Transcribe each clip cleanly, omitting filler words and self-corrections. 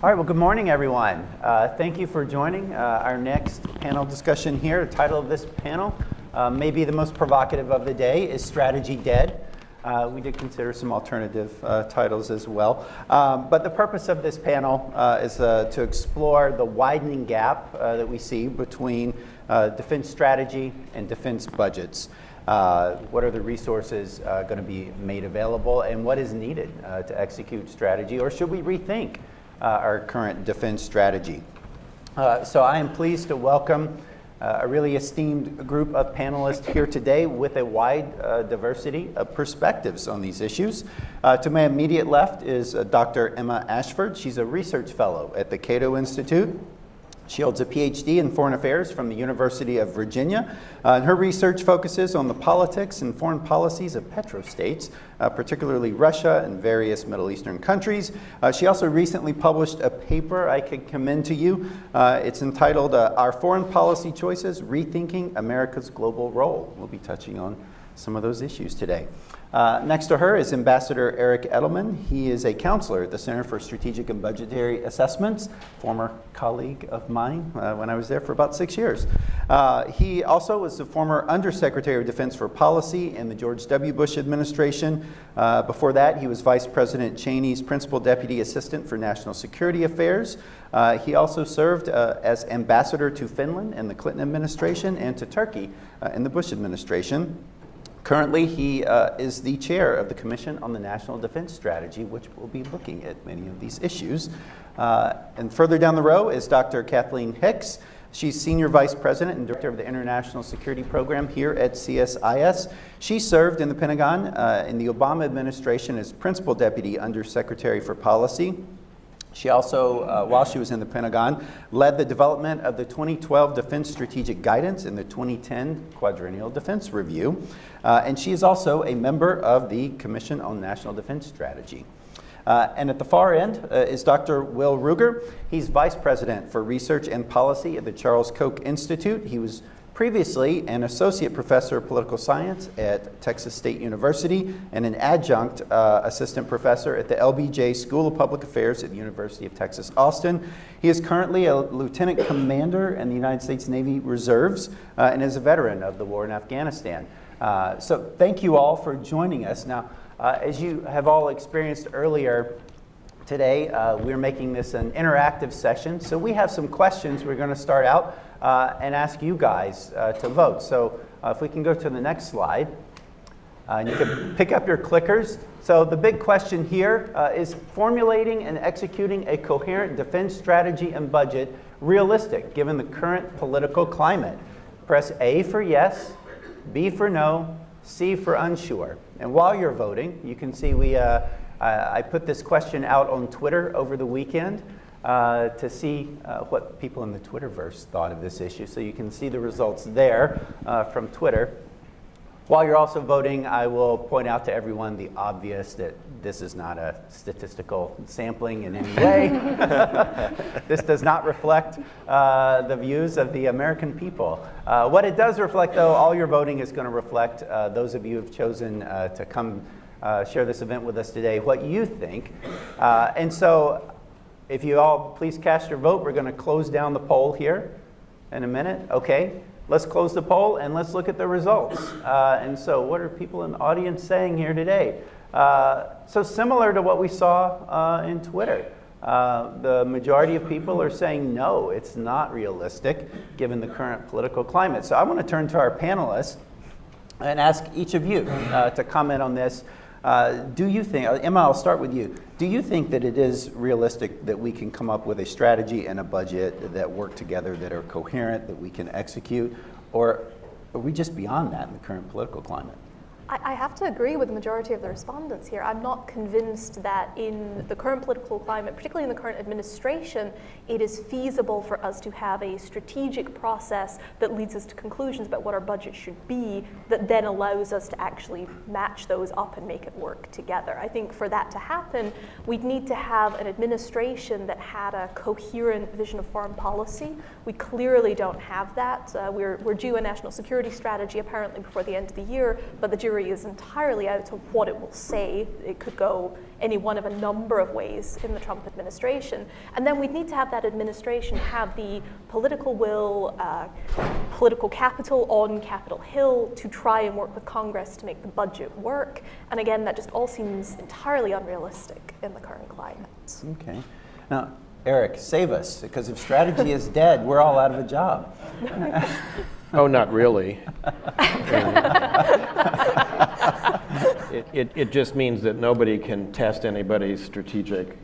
All right, well, good morning, everyone. Thank you for joining our next panel discussion here. The title of this panel, maybe the most provocative of the day, is Strategy Dead? We did consider some alternative titles as well. But the purpose of this panel is to explore the widening gap that we see between defense strategy and defense budgets. What are the resources going to be made available, and what is needed to execute strategy, or should we rethink our current defense strategy? So I am pleased to welcome a really esteemed group of panelists here today with a wide diversity of perspectives on these issues. To my immediate left is Dr. Emma Ashford. She's a research fellow at the Cato Institute. She holds a PhD in foreign affairs from the University of Virginia. And her research focuses on the politics and foreign policies of petrostates, particularly Russia and various Middle Eastern countries. She also recently published a paper I could commend to you. It's entitled Our Foreign Policy Choices, Rethinking America's Global Role. We'll be touching on some of those issues today. Next to her is Ambassador Eric Edelman. He is a counselor at the Center for Strategic and Budgetary Assessments, former colleague of mine when I was there for about 6 years. He also was the former Undersecretary of Defense for Policy in the George W. Bush administration. Before that, he was Vice President Cheney's Principal Deputy Assistant for National Security Affairs. He also served as ambassador to Finland in the Clinton administration and to Turkey in the Bush administration. Currently, he is the chair of the Commission on the National Defense Strategy, which will be looking at many of these issues. And further down the row is Dr. Kathleen Hicks. She's Senior Vice President and Director of the International Security Program here at CSIS. She served in the Pentagon in the Obama administration as Principal Deputy Undersecretary for Policy. She also, while she was in the Pentagon, led the development of the 2012 Defense Strategic Guidance and the 2010 Quadrennial Defense Review. And she is also a member of the Commission on National Defense Strategy. And at the far end is Dr. Will Ruger. He's Vice President for Research and Policy at the Charles Koch Institute. He was previously an associate professor of political science at Texas State University and an adjunct assistant professor at the LBJ School of Public Affairs at the University of Texas, Austin. He is currently a lieutenant commander in the United States Navy Reserves and is a veteran of the war in Afghanistan. So thank you all for joining us. Now, as you have all experienced earlier today, we're making this an interactive session. So we have some questions we're going to start out and ask you guys to vote. So if we can go to the next slide, and you can pick up your clickers. So the big question here is formulating and executing a coherent defense strategy and budget realistic given the current political climate? Press A for yes, B for no, C for unsure. And while you're voting, you can see I put this question out on Twitter over the weekend to see what people in the Twitterverse thought of this issue. So you can see the results there from Twitter. While you're also voting, I will point out to everyone the obvious that this is not a statistical sampling in any way. This does not reflect the views of the American people. What it does reflect, though, all your voting is going to reflect those of you who have chosen to come share this event with us today, what you think. And so if you all please cast your vote, we're going to close down the poll here in a minute. Okay, let's close the poll and let's look at the results. And so what are people in the audience saying here today? So similar to what we saw in Twitter. The majority of people are saying no, it's not realistic given the current political climate. So I want to turn to our panelists and ask each of you to comment on this. Do you think, Emma, I'll start with you. Do you think that it is realistic that we can come up with a strategy and a budget that work together, that are coherent, that we can execute, or are we just beyond that in the current political climate? I have to agree with the majority of the respondents here. I'm not convinced that in the current political climate, particularly in the current administration, it is feasible for us to have a strategic process that leads us to conclusions about what our budget should be that then allows us to actually match those up and make it work together. I think for that to happen, we'd need to have an administration that had a coherent vision of foreign policy. We clearly don't have that. We're due a national security strategy apparently before the end of the year, but the jury jury is entirely out of what it will say. It could go any one of a number of ways in the Trump administration. And then we'd need to have that administration have the political will, political capital on Capitol Hill to try and work with Congress to make the budget work. And again, that just all seems entirely unrealistic in the current climate. Okay. Now, Eric, save us, because if strategy is dead, we're all out of a job. Oh, not really. It just means that nobody can test anybody's strategic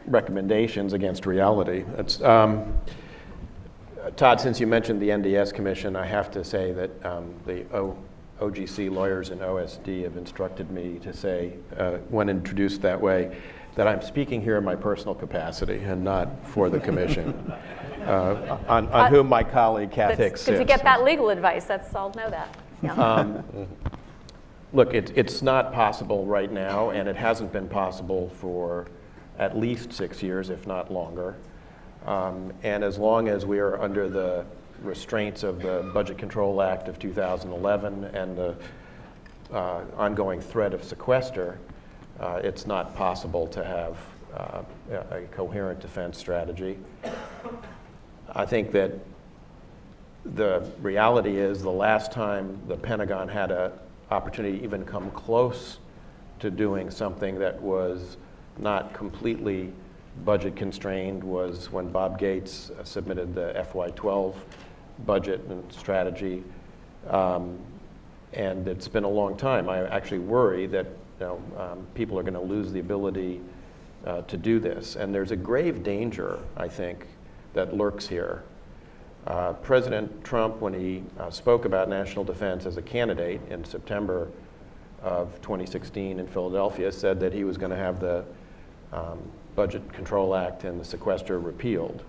recommendations against reality. It's, Todd, since you mentioned the NDS Commission, I have to say that the OGC lawyers in OSD have instructed me to say, when introduced that way, that I'm speaking here in my personal capacity and not for the commission, on whom my colleague Kath Hicks sits. Good to get that legal advice. I'll know that. Yeah. Look, it's not possible right now, and it hasn't been possible for at least 6 years, if not longer. And as long as we are under the restraints of the Budget Control Act of 2011 and the ongoing threat of sequester, it's not possible to have a coherent defense strategy. I think that the reality is the last time the Pentagon had an opportunity to even come close to doing something that was not completely budget constrained was when Bob Gates submitted the FY12 budget and strategy. And it's been a long time. I actually worry that people are going to lose the ability to do this. And there's a grave danger, I think, that lurks here. President Trump, when he spoke about national defense as a candidate in September of 2016 in Philadelphia, said that he was going to have the Budget Control Act and the sequester repealed.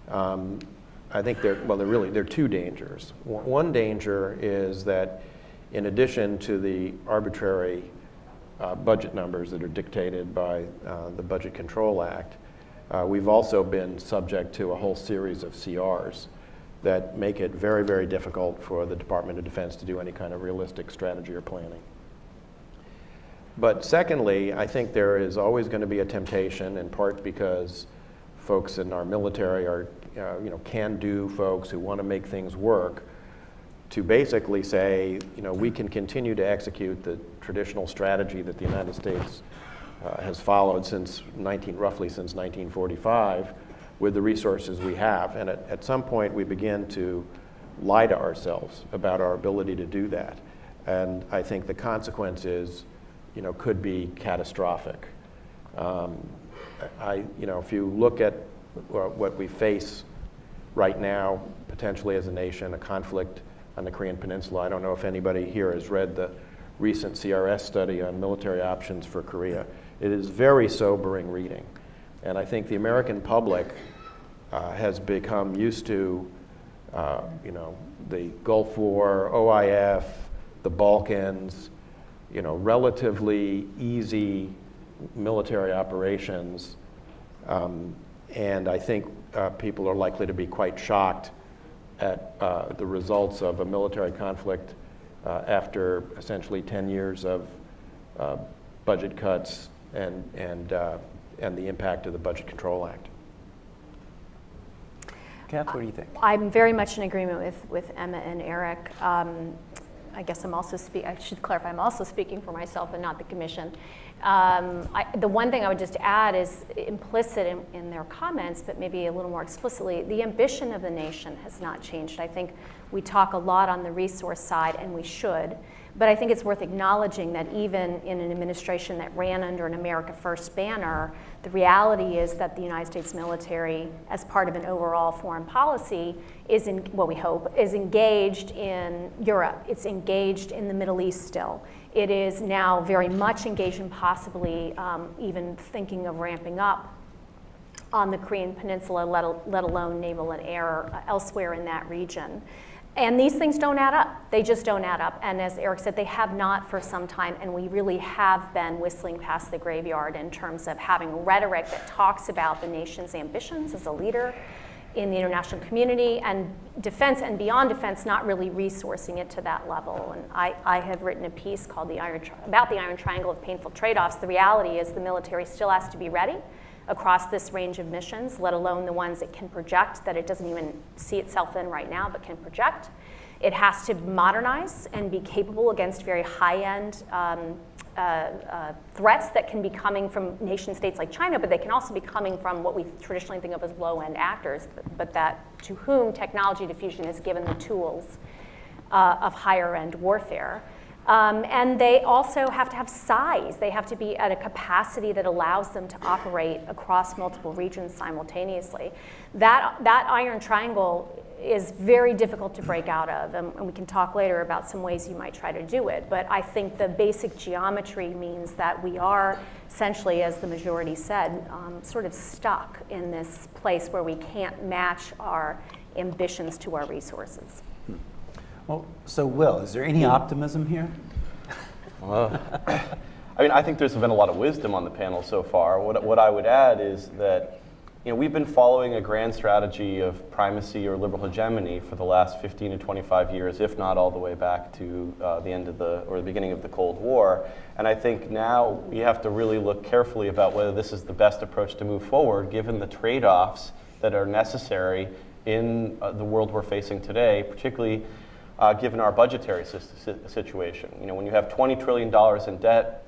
I think there are two dangers. One danger is that in addition to the arbitrary budget numbers that are dictated by the Budget Control Act, we've also been subject to a whole series of CRs that make it very, very difficult for the Department of Defense to do any kind of realistic strategy or planning. But secondly, I think there is always going to be a temptation, in part because folks in our military are can-do folks who want to make things work, to basically say, we can continue to execute the traditional strategy that the United States has followed roughly since 1945 with the resources we have. And at some point we begin to lie to ourselves about our ability to do that. And I think the consequence is, could be catastrophic. If you look at what we face right now, potentially as a nation, a conflict on the Korean Peninsula. I don't know if anybody here has read the recent CRS study on military options for Korea. It is very sobering reading. And I think the American public has become used to, the Gulf War, OIF, the Balkans, relatively easy military operations. And I think people are likely to be quite shocked at the results of a military conflict after essentially 10 years of budget cuts and the impact of the Budget Control Act. Kath, what do you think? I'm very much in agreement with Emma and Eric. I guess I should clarify, I'm also speaking for myself and not the commission. The one thing I would just add is implicit in their comments, but maybe a little more explicitly, the ambition of the nation has not changed. I think we talk a lot on the resource side, and we should, but I think it's worth acknowledging that even in an administration that ran under an America First banner, the reality is that the United States military, as part of an overall foreign policy, is we hope, is engaged in Europe. It's engaged in the Middle East still. It is now very much engaged in possibly even thinking of ramping up on the Korean Peninsula, let alone naval and air elsewhere in that region. And these things don't add up. They just don't add up. And as Eric said, they have not for some time, and we really have been whistling past the graveyard in terms of having rhetoric that talks about the nation's ambitions as a leader in the international community, and defense and beyond defense not really resourcing it to that level. And I have written a piece called about the Iron Triangle of Painful Trade-offs. The reality is the military still has to be ready across this range of missions, let alone the ones it can project that it doesn't even see itself in right now, but can project. It has to modernize and be capable against very high-end threats that can be coming from nation states like China, but they can also be coming from what we traditionally think of as low-end actors, but that to whom technology diffusion has given the tools of higher-end warfare. And they also have to have size. They have to be at a capacity that allows them to operate across multiple regions simultaneously. That Iron Triangle is very difficult to break out of, and we can talk later about some ways you might try to do it, but I think the basic geometry means that we are essentially, as the majority said, sort of stuck in this place where we can't match our ambitions to our resources. Well, so Will, is there any optimism here? I mean, I think there's been a lot of wisdom on the panel so far. What I would add is that we've been following a grand strategy of primacy or liberal hegemony for the last 15 to 25 years, if not all the way back to the end of the beginning of the Cold War. And I think now we have to really look carefully about whether this is the best approach to move forward, given the trade-offs that are necessary in the world we're facing today, particularly given our budgetary situation. When you have $20 trillion in debt,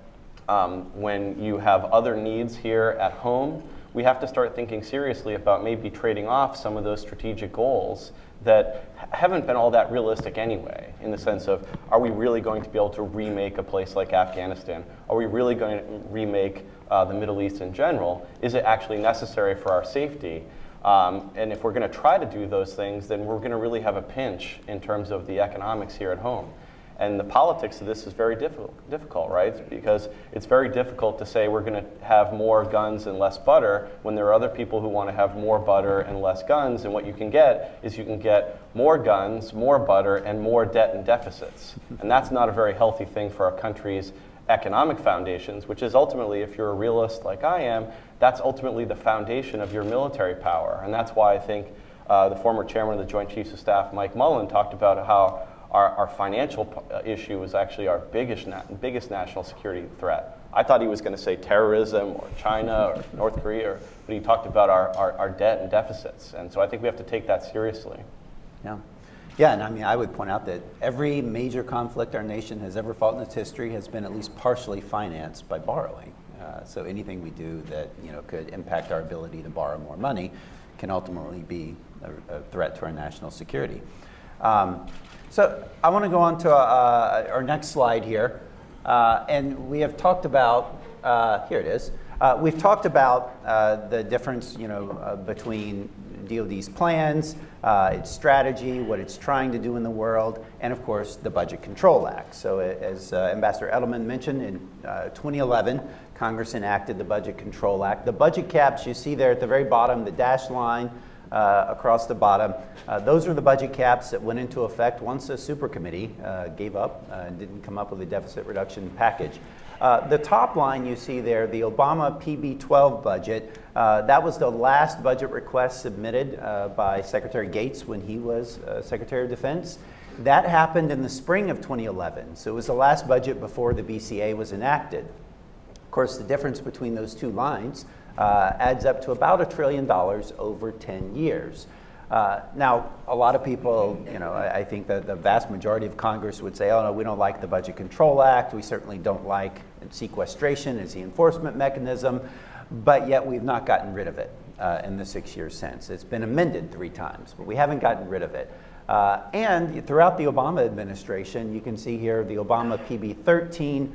when you have other needs here at home, we have to start thinking seriously about maybe trading off some of those strategic goals that haven't been all that realistic anyway, in the sense of, are we really going to be able to remake a place like Afghanistan? Are we really going to remake the Middle East in general? Is it actually necessary for our safety? And if we're going to try to do those things, then we're going to really have a pinch in terms of the economics here at home. And the politics of this is very difficult, right? Because it's very difficult to say we're going to have more guns and less butter when there are other people who want to have more butter and less guns. And what you can get is you can get more guns, more butter, and more debt and deficits. And that's not a very healthy thing for our country's economic foundations, which is ultimately, if you're a realist like I am, that's ultimately the foundation of your military power. And that's why I think the former chairman of the Joint Chiefs of Staff, Mike Mullen, talked about how our financial issue is actually our biggest national security threat. I thought he was going to say terrorism or China or North Korea, but he talked about our debt and deficits. And so I think we have to take that seriously. Yeah, and I mean, I would point out that every major conflict our nation has ever fought in its history has been at least partially financed by borrowing. So anything we do that could impact our ability to borrow more money can ultimately be a threat to our national security. So I want to go on to our next slide here, and we have talked about here it is. We've talked about the difference, between DoD's plans, its strategy, what it's trying to do in the world, and of course the Budget Control Act. So as Ambassador Edelman mentioned, in 2011, Congress enacted the Budget Control Act. The budget caps you see there at the very bottom, the dashed line across the bottom, those are the budget caps that went into effect once a super committee gave up and didn't come up with a deficit reduction package. The top line you see there, the Obama PB-12 budget, that was the last budget request submitted by Secretary Gates when he was Secretary of Defense. That happened in the spring of 2011, so it was the last budget before the BCA was enacted. Of course, the difference between those two lines adds up to about $1 trillion over 10 years. Now, a lot of people, I think that the vast majority of Congress would say, oh no, we don't like the Budget Control Act, we certainly don't like sequestration as the enforcement mechanism, but yet we've not gotten rid of it in the 6 years since. It's been amended 3 times, but we haven't gotten rid of it. And throughout the Obama administration, you can see here the Obama PB-13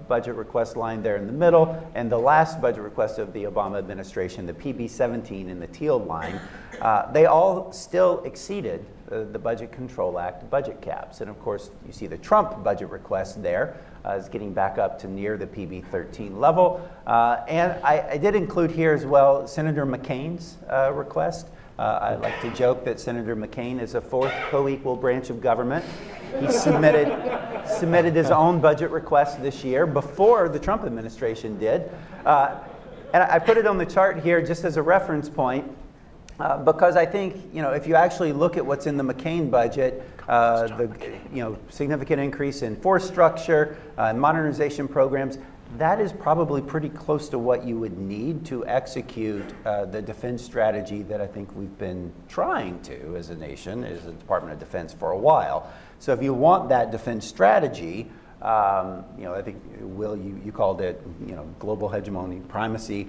budget request line there in the middle, and the last budget request of the Obama administration, the PB-17 in the teal line, they all still exceeded the Budget Control Act budget caps. And of course, you see the Trump budget request there is getting back up to near the PB-13 level. And I did include here as well Senator McCain's request. I like to joke that Senator McCain is a 4th co-equal branch of government. He submitted his own budget request this year before the Trump administration did. And I put it on the chart here just as a reference point. Because I think, if you actually look at what's in the McCain budget, the significant increase in force structure, modernization programs, that is probably pretty close to what you would need to execute the defense strategy that I think we've been trying to as a nation, as the Department of Defense for a while. So if you want that defense strategy, I think, Will, you called it, global hegemony, primacy,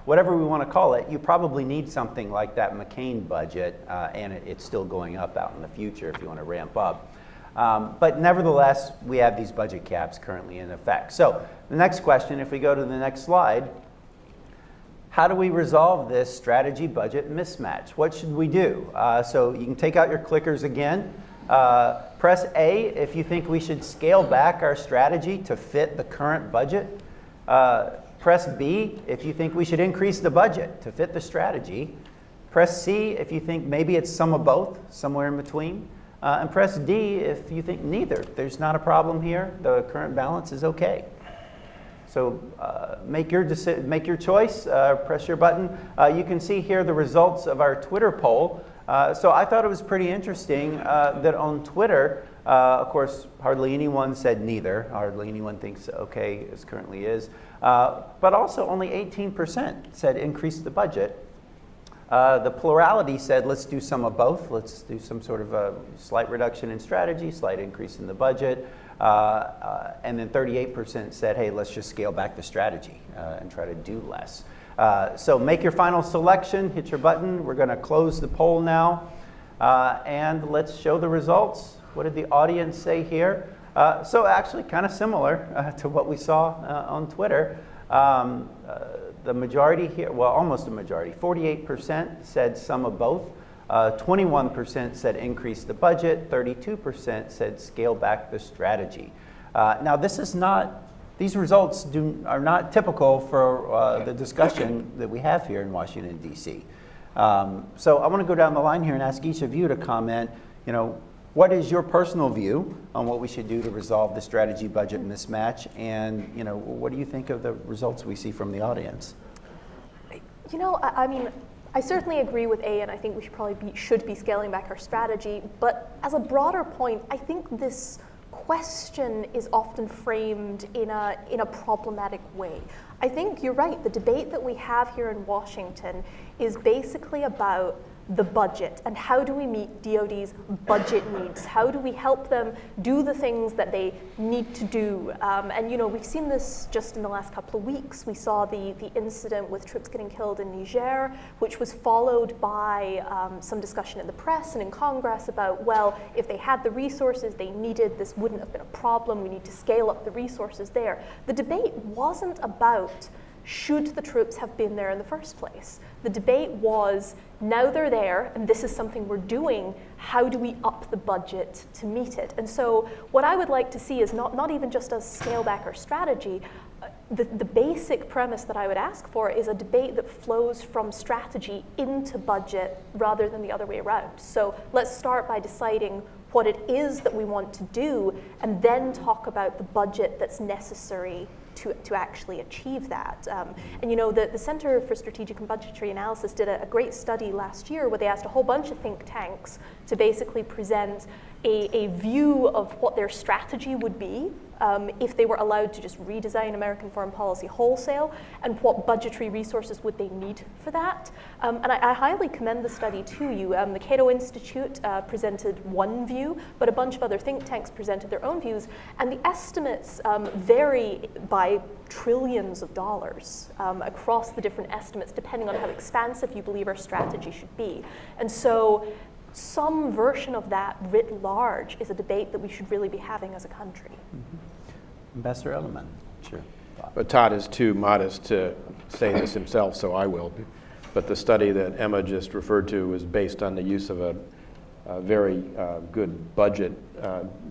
whatever we want to call it, you probably need something like that McCain budget, and it's still going up out in the future if you want to ramp up. But nevertheless, we have these budget caps currently in effect. So the next question, if we go to the next slide, how do we resolve this strategy budget mismatch? What should we do? So you can take out your clickers again. Press A if you think we should scale back our strategy to fit the current budget. Press B if you think we should increase the budget to fit the strategy. Press C if you think maybe it's some of both, somewhere in between. And press D if you think neither. There's not a problem here. The current balance is okay. So make your choice, press your button. You can see here the results of our Twitter poll. So I thought it was pretty interesting that on Twitter, of course, hardly anyone said neither. Hardly anyone thinks okay as currently is. But also only 18% said increase the budget. The plurality said let's do some of both. Let's do some sort of a slight reduction in strategy, slight increase in the budget. And then 38% said, hey, let's just scale back the strategy and try to do less. So make your final selection, hit your button. We're going to close the poll now. And let's show the results. What did the audience say here? So actually kind of similar to what we saw on Twitter. The majority here, well, almost a majority, 48% said some of both. 21% said increase the budget. 32% said scale back the strategy. Now, these results are not typical for the discussion that we have here in Washington, D.C. So I want to go down the line here and ask each of you to comment, what is your personal view on what we should do to resolve the strategy budget mismatch? And, what do you think of the results we see from the audience? I certainly agree with A, and I think we should be scaling back our strategy. But as a broader point, I think this question is often framed in a problematic way. I think you're right. The debate that we have here in Washington is basically about the budget and how do we meet DoD's budget needs? How do we help them do the things that they need to do? And we've seen this just in the last couple of weeks. We saw the incident with troops getting killed in Niger, which was followed by some discussion in the press and in Congress about, well, if they had the resources they needed, this wouldn't have been a problem. We need to scale up the resources there. The debate wasn't about should the troops have been there in the first place. The debate was, now they're there, and this is something we're doing, how do we up the budget to meet it? And so what I would like to see is not even just us scale back our strategy. The basic premise that I would ask for is a debate that flows from strategy into budget rather than the other way around. So let's start by deciding what it is that we want to do, and then talk about the budget that's necessary to actually achieve that. And the Center for Strategic and Budgetary Analysis did a great study last year where they asked a whole bunch of think tanks to basically present a view of what their strategy would be if they were allowed to just redesign American foreign policy wholesale, and what budgetary resources would they need for that. And I highly commend the study to you. The Cato Institute presented one view, but a bunch of other think tanks presented their own views, and the estimates vary by trillions of dollars across the different estimates, depending on how expansive you believe our strategy should be. And so some version of that writ large is a debate that we should really be having as a country. Mm-hmm. Ambassador Elliman, sure. But Todd is too modest to say this himself, so I will. But the study that Emma just referred to was based on the use of a very good budget,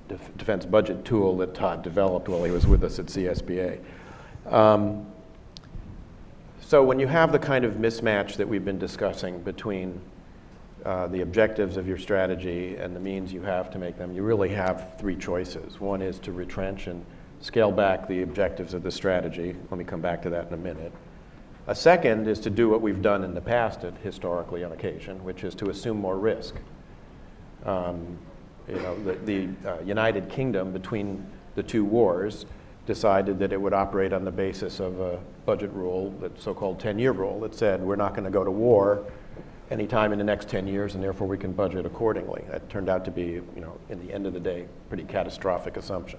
defense budget tool that Todd developed while he was with us at CSBA. So when you have the kind of mismatch that we've been discussing between the objectives of your strategy and the means you have to make them, you really have three choices. One is to retrench and scale back the objectives of the strategy. Let me come back to that in a minute. A second is to do what we've done in the past historically on occasion, which is to assume more risk. The United Kingdom, between the two wars, decided that it would operate on the basis of a budget rule, that so-called 10-year rule, that said we're not going to go to war anytime in the next 10 years, and therefore we can budget accordingly. That turned out to be, in the end of the day, pretty catastrophic assumption.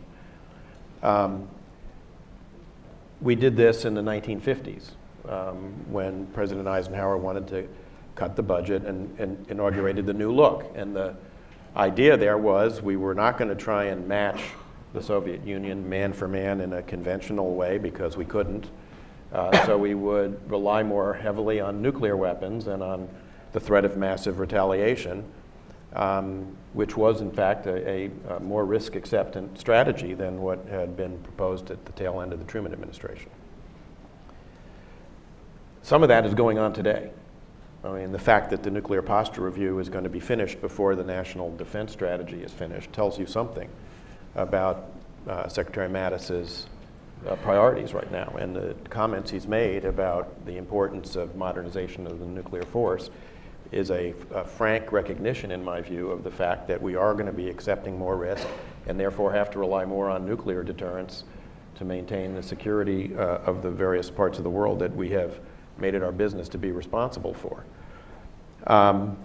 We did this in the 1950s when President Eisenhower wanted to cut the budget and inaugurated the New Look. And the idea there was we were not going to try and match the Soviet Union man for man in a conventional way because we couldn't. So we would rely more heavily on nuclear weapons and on the threat of massive retaliation, which was in fact a more risk acceptant strategy than what had been proposed at the tail end of the Truman administration. Some of that is going on today. I mean, the fact that the nuclear posture review is going to be finished before the national defense strategy is finished tells you something about Secretary Mattis's priorities right now, and the comments he's made about the importance of modernization of the nuclear force is a frank recognition, in my view, of the fact that we are going to be accepting more risk and therefore have to rely more on nuclear deterrence to maintain the security of the various parts of the world that we have made it our business to be responsible for. And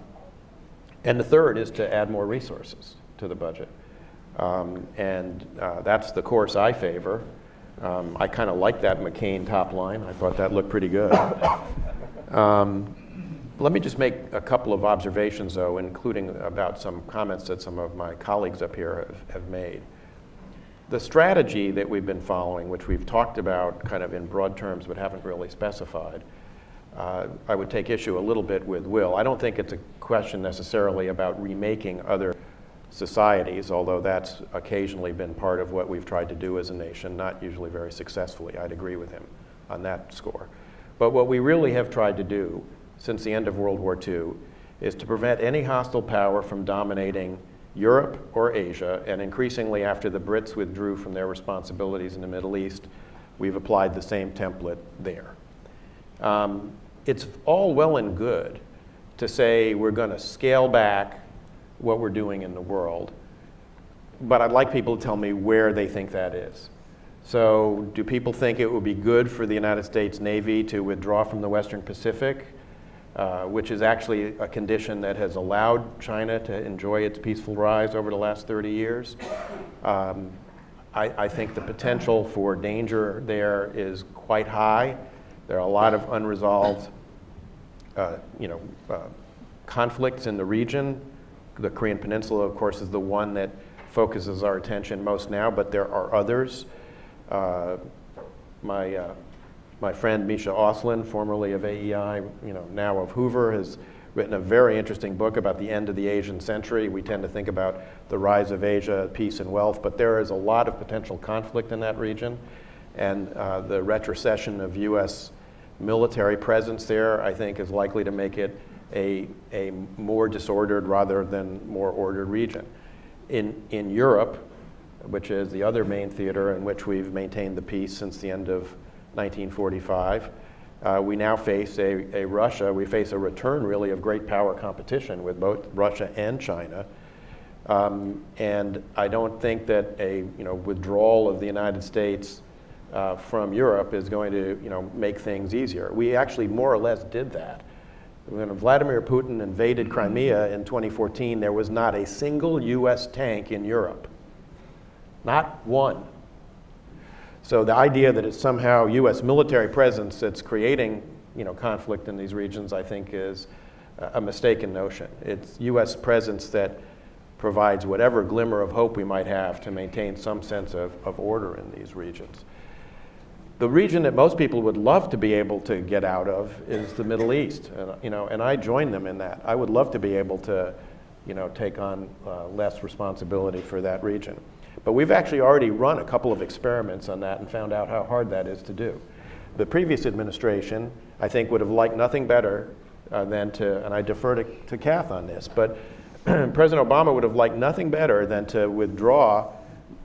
the third is to add more resources to the budget. That's the course I favor. I kind of like that McCain top line. I thought that looked pretty good. Let me just make a couple of observations, though, including about some comments that some of my colleagues up here have made. The strategy that we've been following, which we've talked about kind of in broad terms but haven't really specified, I would take issue a little bit with Will. I don't think it's a question necessarily about remaking other societies, although that's occasionally been part of what we've tried to do as a nation, not usually very successfully. I'd agree with him on that score. But what we really have tried to do since the end of World War II is to prevent any hostile power from dominating Europe or Asia, and increasingly after the Brits withdrew from their responsibilities in the Middle East, we've applied the same template there. It's all well and good to say we're going to scale back what we're doing in the world, but I'd like people to tell me where they think that is. So do people think it would be good for the United States Navy to withdraw from the Western Pacific, which is actually a condition that has allowed China to enjoy its peaceful rise over the last 30 years? I think the potential for danger there is quite high. There are a lot of unresolved conflicts in the region. The Korean Peninsula, of course, is the one that focuses our attention most now, but there are others. My friend Misha Auslin, formerly of AEI, now of Hoover, has written a very interesting book about the end of the Asian century. We tend to think about the rise of Asia, peace and wealth, but there is a lot of potential conflict in that region. And the retrocession of U.S. military presence there, I think, is likely to make it a more disordered rather than more ordered region. In Europe, which is the other main theater in which we've maintained the peace since the end of 1945, we now face a Russia. We face a return, really, of great power competition with both Russia and China. And I don't think that a withdrawal of the United States from Europe is going to make things easier. We actually more or less did that. When Vladimir Putin invaded Crimea in 2014, there was not a single US tank in Europe. Not one. So the idea that it's somehow US military presence that's creating conflict in these regions, I think, is a mistaken notion. It's US presence that provides whatever glimmer of hope we might have to maintain some sense of order in these regions. The region that most people would love to be able to get out of is the Middle East, and I join them in that. I would love to be able to, take on less responsibility for that region. But we've actually already run a couple of experiments on that and found out how hard that is to do. The previous administration, I think, would have liked nothing better than to, and I defer to Kath on this, but President Obama would have liked nothing better than to withdraw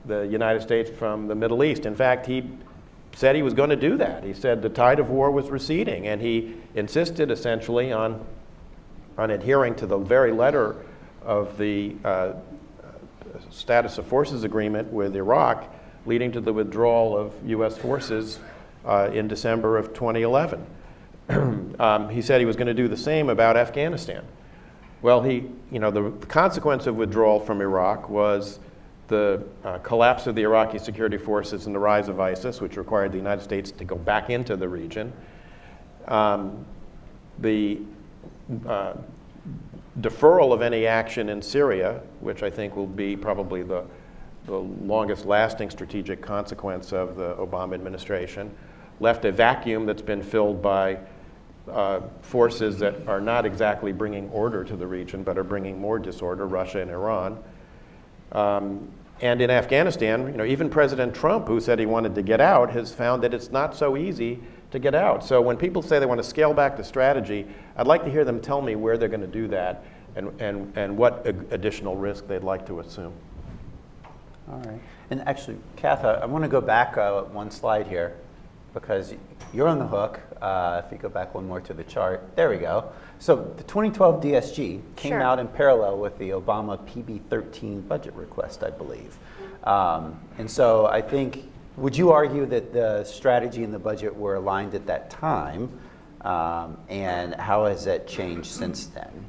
the United States from the Middle East. In fact, he said he was going to do that. He said the tide of war was receding, and he insisted essentially on adhering to the very letter of the status of forces agreement with Iraq, leading to the withdrawal of U.S. forces in December of 2011. He said he was going to do the same about Afghanistan. Well, the consequence of withdrawal from Iraq was the collapse of the Iraqi security forces and the rise of ISIS, which required the United States to go back into the region. The deferral of any action in Syria, which I think will be probably the longest lasting strategic consequence of the Obama administration, left a vacuum that's been filled by forces that are not exactly bringing order to the region, but are bringing more disorder, Russia and Iran. And in Afghanistan, even President Trump, who said he wanted to get out, has found that it's not so easy to get out. So when people say they want to scale back the strategy, I'd like to hear them tell me where they're going to do that and what additional risk they'd like to assume. All right. And actually, Kath, I want to go back one slide here, because you're on the hook. If you go back one more to the chart, there we go. So the 2012 DSG came Sure. out in parallel with the Obama PB13 budget request, I believe. And so I think, would you argue that the strategy and the budget were aligned at that time? And how has that changed since then?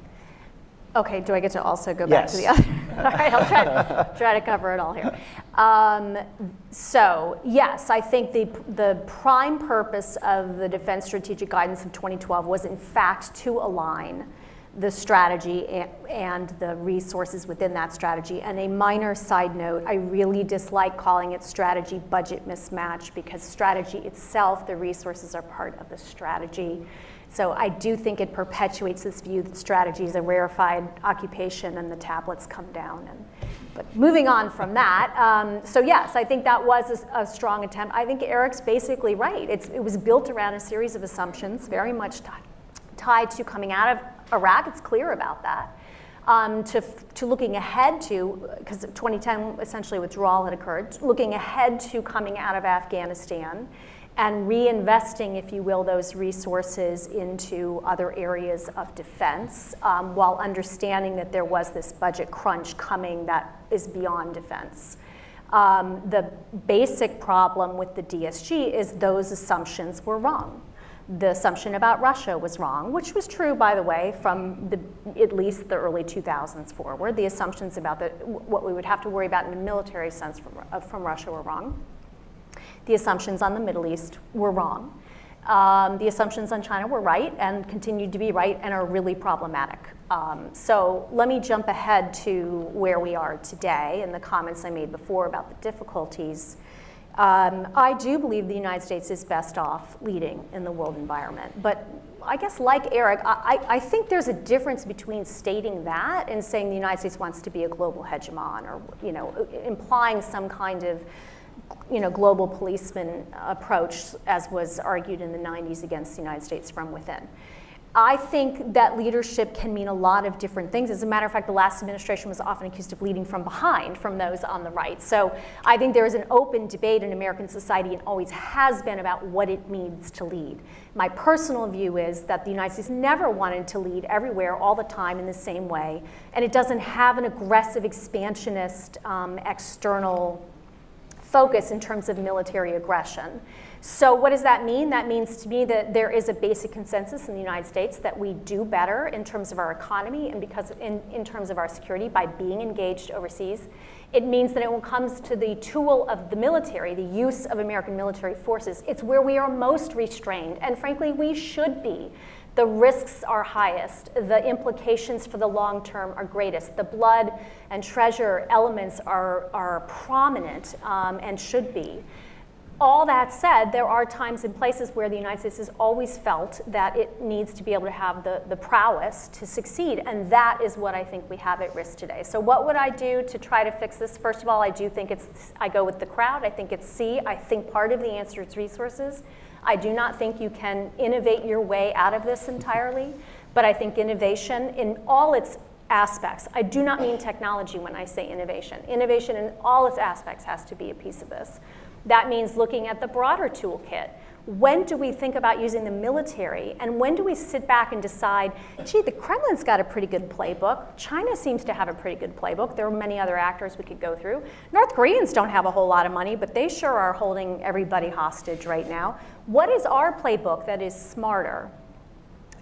Okay, do I get to also go back to the Yes. other? All right, I'll try to cover it all here. So yes, I think the prime purpose of the Defense Strategic Guidance of 2012 was in fact to align the strategy and the resources within that strategy. And a minor side note, I really dislike calling it strategy budget mismatch, because strategy itself, the resources are part of the strategy. So I do think it perpetuates this view that strategy is a rarefied occupation and the tablets come down. But moving on from that, so yes, I think that was a strong attempt. I think Eric's basically right. It was built around a series of assumptions, very much tied to coming out of Iraq. It's clear about that. To looking ahead to, because 2010 essentially withdrawal had occurred, looking ahead to coming out of Afghanistan and reinvesting, if you will, those resources into other areas of defense, while understanding that there was this budget crunch coming that is beyond defense. The basic problem with the DSG is those assumptions were wrong. The assumption about Russia was wrong, which was true, by the way, from at least the early 2000s forward. The assumptions about what we would have to worry about in a military sense from Russia were wrong. The assumptions on the Middle East were wrong. The assumptions on China were right and continued to be right and are really problematic. So let me jump ahead to where we are today and the comments I made before about the difficulties. I do believe the United States is best off leading in the world environment. But I guess like Eric, I think there's a difference between stating that and saying the United States wants to be a global hegemon, or implying some kind of global policeman approach, as was argued in the 90s against the United States from within. I think that leadership can mean a lot of different things. As a matter of fact, the last administration was often accused of leading from behind from those on the right. So I think there is an open debate in American society, and always has been, about what it means to lead. My personal view is that the United States never wanted to lead everywhere all the time in the same way, and it doesn't have an aggressive, expansionist, external focus in terms of military aggression. So what does that mean? That means to me that there is a basic consensus in the United States that we do better in terms of our economy and in terms of our security by being engaged overseas. It means that when it comes to the tool of the military, the use of American military forces, it's where we are most restrained, and frankly, we should be. The risks are highest. The implications for the long term are greatest. The blood and treasure elements are prominent and should be. All that said, there are times and places where the United States has always felt that it needs to be able to have the prowess to succeed, and that is what I think we have at risk today. So what would I do to try to fix this? First of all, I do think I go with the crowd. I think it's C. I think part of the answer is resources. I do not think you can innovate your way out of this entirely, but I think innovation in all its aspects, I do not mean technology when I say innovation. Innovation in all its aspects has to be a piece of this. That means looking at the broader toolkit. When do we think about using the military, and when do we sit back and decide, gee, the Kremlin's got a pretty good playbook, China seems to have a pretty good playbook, there are many other actors we could go through. North Koreans don't have a whole lot of money, but they sure are holding everybody hostage right now. What is our playbook that is smarter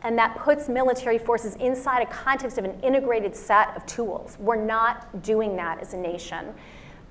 and that puts military forces inside a context of an integrated set of tools? We're not doing that as a nation.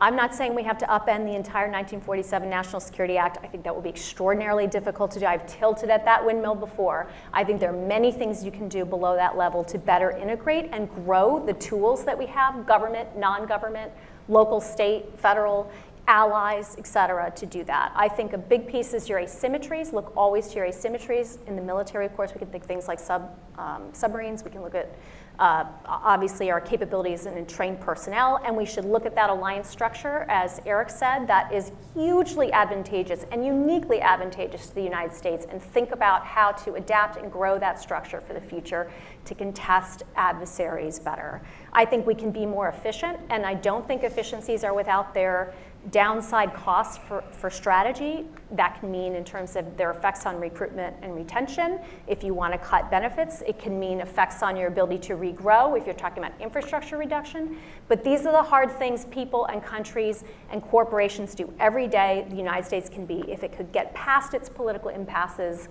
I'm not saying we have to upend the entire 1947 National Security Act. I think that will be extraordinarily difficult to do. I've tilted at that windmill before. I think there are many things you can do below that level to better integrate and grow the tools that we have, government, non-government, local, state, federal, allies, et cetera, to do that. I think a big piece is your asymmetries. Look always to your asymmetries. In the military, of course, we can think things like submarines. We can look at obviously our capabilities in trained personnel, and we should look at that alliance structure, as Eric said, that is hugely advantageous and uniquely advantageous to the United States, and think about how to adapt and grow that structure for the future to contest adversaries better. I think we can be more efficient, and I don't think efficiencies are without their downside costs for strategy. That can mean in terms of their effects on recruitment and retention. If you want to cut benefits, it can mean effects on your ability to regrow if you're talking about infrastructure reduction. But these are the hard things people and countries and corporations do every day. The United States can be, if it could get past its political impasses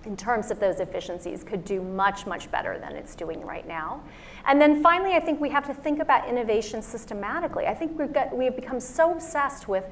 in terms of those efficiencies, could do much, much better than it's doing right now. And then finally, I think we have to think about innovation systematically. I think we have become so obsessed with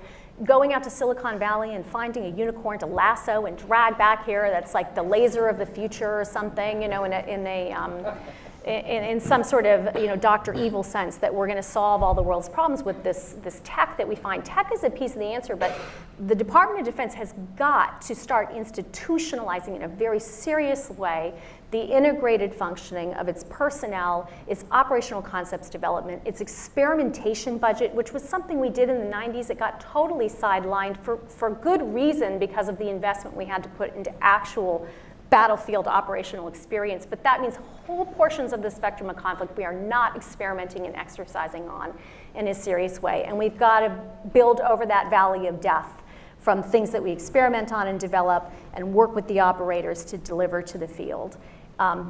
going out to Silicon Valley and finding a unicorn to lasso and drag back here that's like the laser of the future or something, you know, in some sort of, you know, Dr. Evil sense, that we're going to solve all the world's problems with this tech that we find. Tech is a piece of the answer, but the Department of Defense has got to start institutionalizing in a very serious way the integrated functioning of its personnel, its operational concepts development, its experimentation budget, which was something we did in the 90s. It got totally sidelined for good reason because of the investment we had to put into actual battlefield operational experience, but that means whole portions of the spectrum of conflict we are not experimenting and exercising on in a serious way. And we've got to build over that valley of death from things that we experiment on and develop and work with the operators to deliver to the field.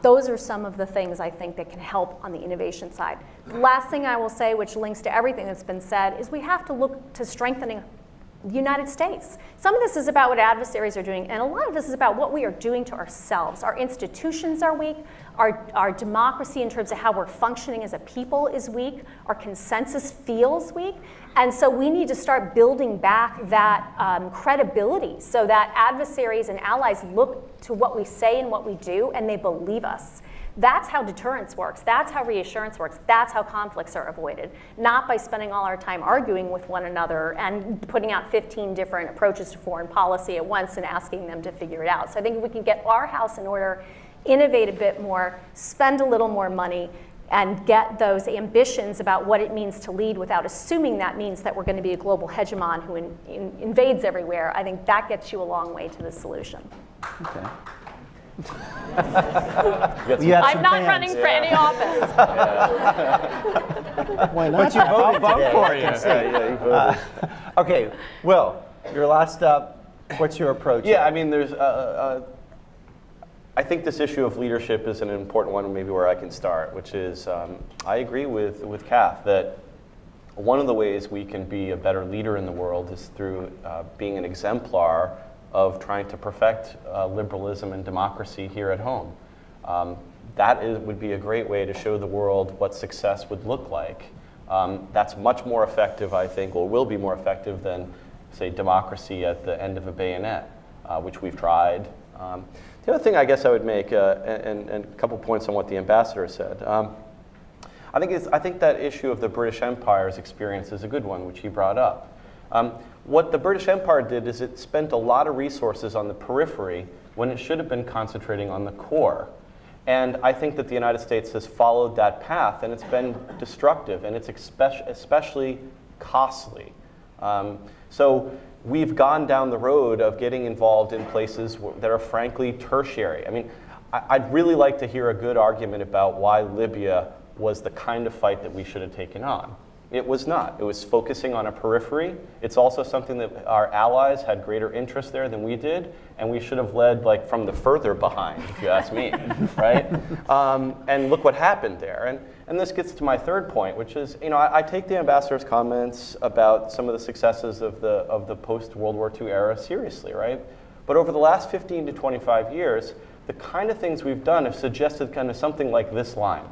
Those are some of the things I think that can help on the innovation side. The last thing I will say, which links to everything that's been said, is we have to look to strengthening the United States. Some of this is about what adversaries are doing, and a lot of this is about what we are doing to ourselves. Our institutions are weak. Our democracy in terms of how we're functioning as a people is weak. Our consensus feels weak. And so we need to start building back that credibility so that adversaries and allies look to what we say and what we do, and they believe us. That's how deterrence works. That's how reassurance works. That's how conflicts are avoided. Not by spending all our time arguing with one another and putting out 15 different approaches to foreign policy at once and asking them to figure it out. So I think if we can get our house in order, innovate a bit more, spend a little more money, and get those ambitions about what it means to lead without assuming that means that we're going to be a global hegemon who invades everywhere, I think that gets you a long way to the solution. Okay. I'm not running for any office. Why not? But you voted for you. Okay, Will, your last up. What's your approach? Yeah, I mean, there's. I think this issue of leadership is an important one, maybe where I can start, which is I agree with Kath that one of the ways we can be a better leader in the world is through being an exemplar of trying to perfect liberalism and democracy here at home. Would be a great way to show the world what success would look like. That's much more effective, I think, or will be more effective than, say, democracy at the end of a bayonet, which we've tried. The other thing I guess I would make, and a couple points on what the ambassador said. I think that issue of the British Empire's experience is a good one, which he brought up. What the British Empire did is it spent a lot of resources on the periphery when it should have been concentrating on the core. And I think that the United States has followed that path, and it's been destructive, and it's especially costly. So we've gone down the road of getting involved in places that are frankly tertiary. I mean, I'd really like to hear a good argument about why Libya was the kind of fight that we should have taken on. It was not. It was focusing on a periphery. It's also something that our allies had greater interest there than we did, and we should have led like from the further behind, if you ask me, right? And look what happened there. And this gets to my third point, which is, I take the ambassador's comments about some of the successes of the post-World War II era seriously, right? But over the last 15 to 25 years, the kind of things we've done have suggested kind of something like this line.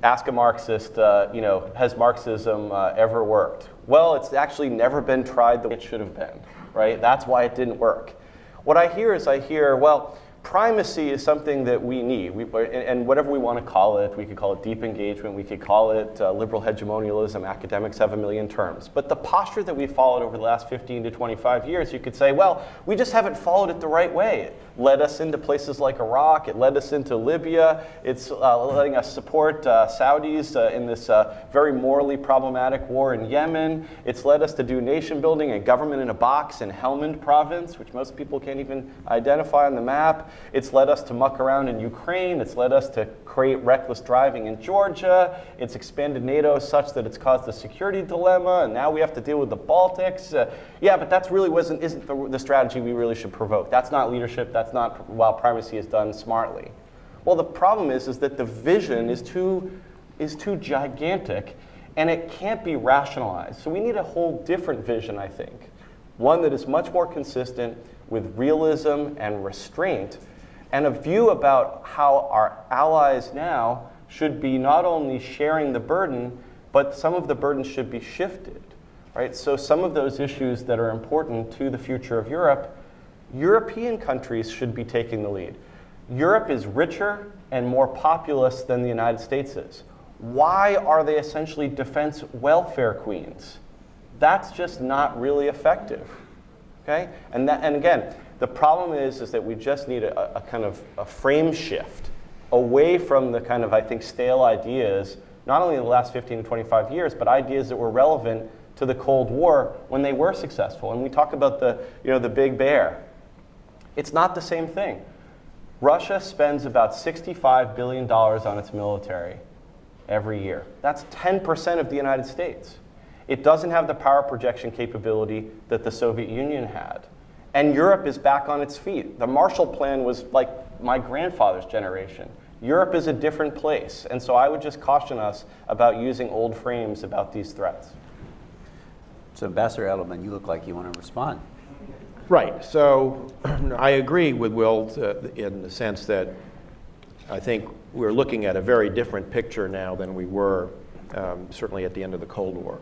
Ask a Marxist, has Marxism ever worked? Well, it's actually never been tried the way it should have been, right? That's why it didn't work. What I hear, well, primacy is something that we need, and whatever we want to call it, we could call it deep engagement, we could call it liberal hegemonialism, academics have a million terms. But the posture that we followed over the last 15 to 25 years, you could say, well, we just haven't followed it the right way. It led us into places like Iraq, it led us into Libya, it's letting us support Saudis in this very morally problematic war in Yemen, it's led us to do nation building and government in a box in Helmand province, which most people can't even identify on the map. It's led us to muck around in Ukraine. It's led us to create reckless driving in Georgia. It's expanded NATO such that it's caused a security dilemma, and now we have to deal with the Baltics. Yeah, but that's really isn't the strategy we really should provoke. That's not leadership. That's not while primacy is done smartly. Well, the problem is that the vision is too gigantic, and it can't be rationalized. So we need a whole different vision, I think. One that is much more consistent with realism and restraint, and a view about how our allies now should be not only sharing the burden, but some of the burden should be shifted, right? So some of those issues that are important to the future of Europe, European countries should be taking the lead. Europe is richer and more populous than the United States is. Why are they essentially defense welfare queens? That's just not really effective. Okay? And again, the problem is that we just need a kind of a frame shift away from the kind of, I think, stale ideas, not only in the last 15 to 25 years, but ideas that were relevant to the Cold War when they were successful. And we talk about the big bear. It's not the same thing. Russia spends about $65 billion on its military every year. That's 10% of the United States. It doesn't have the power projection capability that the Soviet Union had. And Europe is back on its feet. The Marshall Plan was like my grandfather's generation. Europe is a different place. And so I would just caution us about using old frames about these threats. So Ambassador Edelman, you look like you want to respond. Right. So I agree with Will in the sense that I think we're looking at a very different picture now than we were certainly at the end of the Cold War.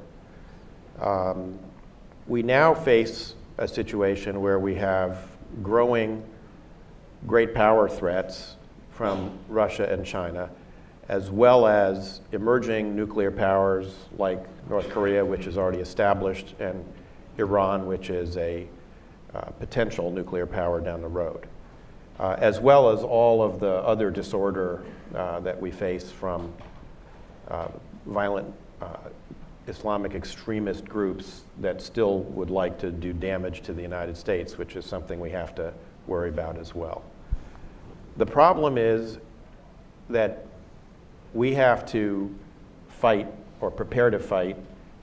We now face a situation where we have growing great power threats from Russia and China, as well as emerging nuclear powers like North Korea, which is already established, and Iran, which is a potential nuclear power down the road, as well as all of the other disorder that we face from violent Islamic extremist groups that still would like to do damage to the United States, which is something we have to worry about as well. The problem is that we have to fight or prepare to fight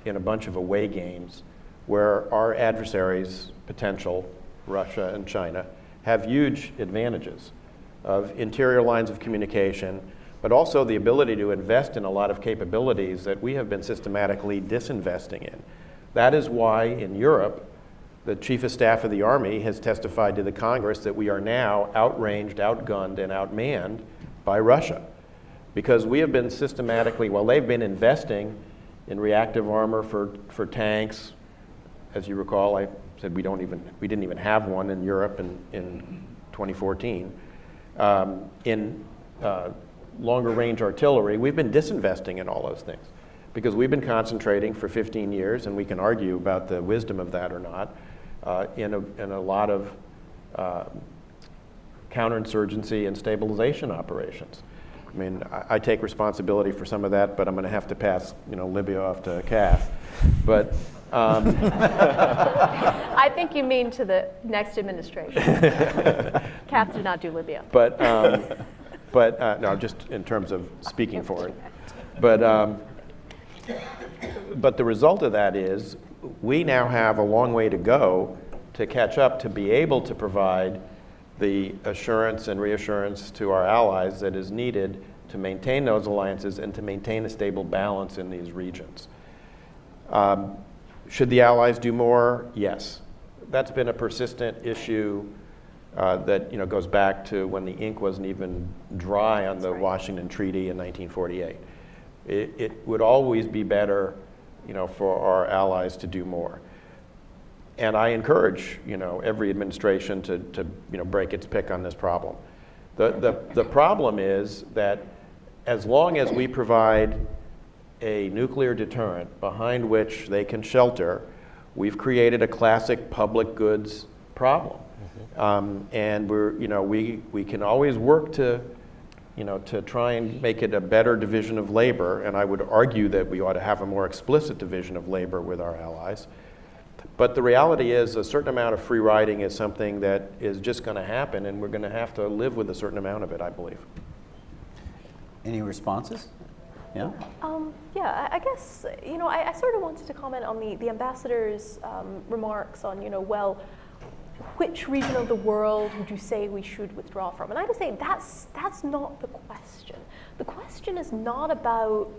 in a bunch of away games where our adversaries, potential, Russia and China, have huge advantages of interior lines of communication, but also the ability to invest in a lot of capabilities that we have been systematically disinvesting in. That is why in Europe, the Chief of Staff of the Army has testified to the Congress that we are now outranged, outgunned, and outmanned by Russia. Because we have been systematically, while they've been investing in reactive armor for tanks, as you recall, I said we didn't even have one in Europe in 2014. In longer range artillery, we've been disinvesting in all those things because we've been concentrating for 15 years, and we can argue about the wisdom of that or not, in a lot of counterinsurgency and stabilization operations. I mean, I take responsibility for some of that, but I'm going to have to pass, Libya off to CAF. But I think you mean to the next administration. CAF did not do Libya. But no, just in terms of speaking for it. But But the result of that is we now have a long way to go to catch up to be able to provide the assurance and reassurance to our allies that is needed to maintain those alliances and to maintain a stable balance in these regions. Should the allies do more? Yes. That's been a persistent issue that goes back to when the ink wasn't even dry on the Washington Treaty in 1948. It would always be better, for our allies to do more. And I encourage, every administration to break its pick on this problem. The problem is that as long as we provide a nuclear deterrent behind which they can shelter, we've created a classic public goods problem. And we can always work to try and make it a better division of labor, and I would argue that we ought to have a more explicit division of labor with our allies. But the reality is a certain amount of free riding is something that is just going to happen, and we're going to have to live with a certain amount of it, I believe. Any responses? Yeah? Yeah, I guess, I sort of wanted to comment on the ambassador's remarks on, which region of the world would you say we should withdraw from? And I would say that's not the question. The question is not about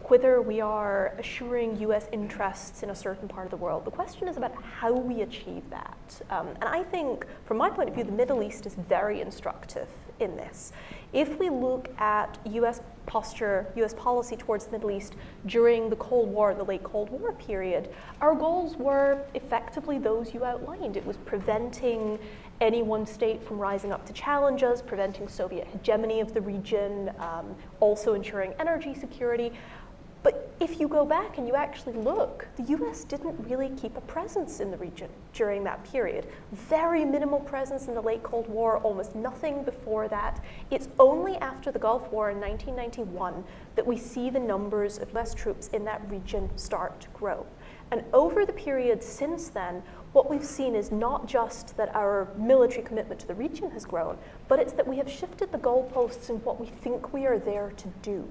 whether we are assuring US interests in a certain part of the world. The question is about how we achieve that. And I think, from my point of view, the Middle East is very instructive in this. If we look at US posture, US policy towards the Middle East during the Cold War, the late Cold War period, our goals were effectively those you outlined. It was preventing any one state from rising up to challenge us, preventing Soviet hegemony of the region, also ensuring energy security. But if you go back and you actually look, the US didn't really keep a presence in the region during that period. Very minimal presence in the late Cold War, almost nothing before that. It's only after the Gulf War in 1991 that we see the numbers of US troops in that region start to grow. And over the period since then, what we've seen is not just that our military commitment to the region has grown, but it's that we have shifted the goalposts in what we think we are there to do.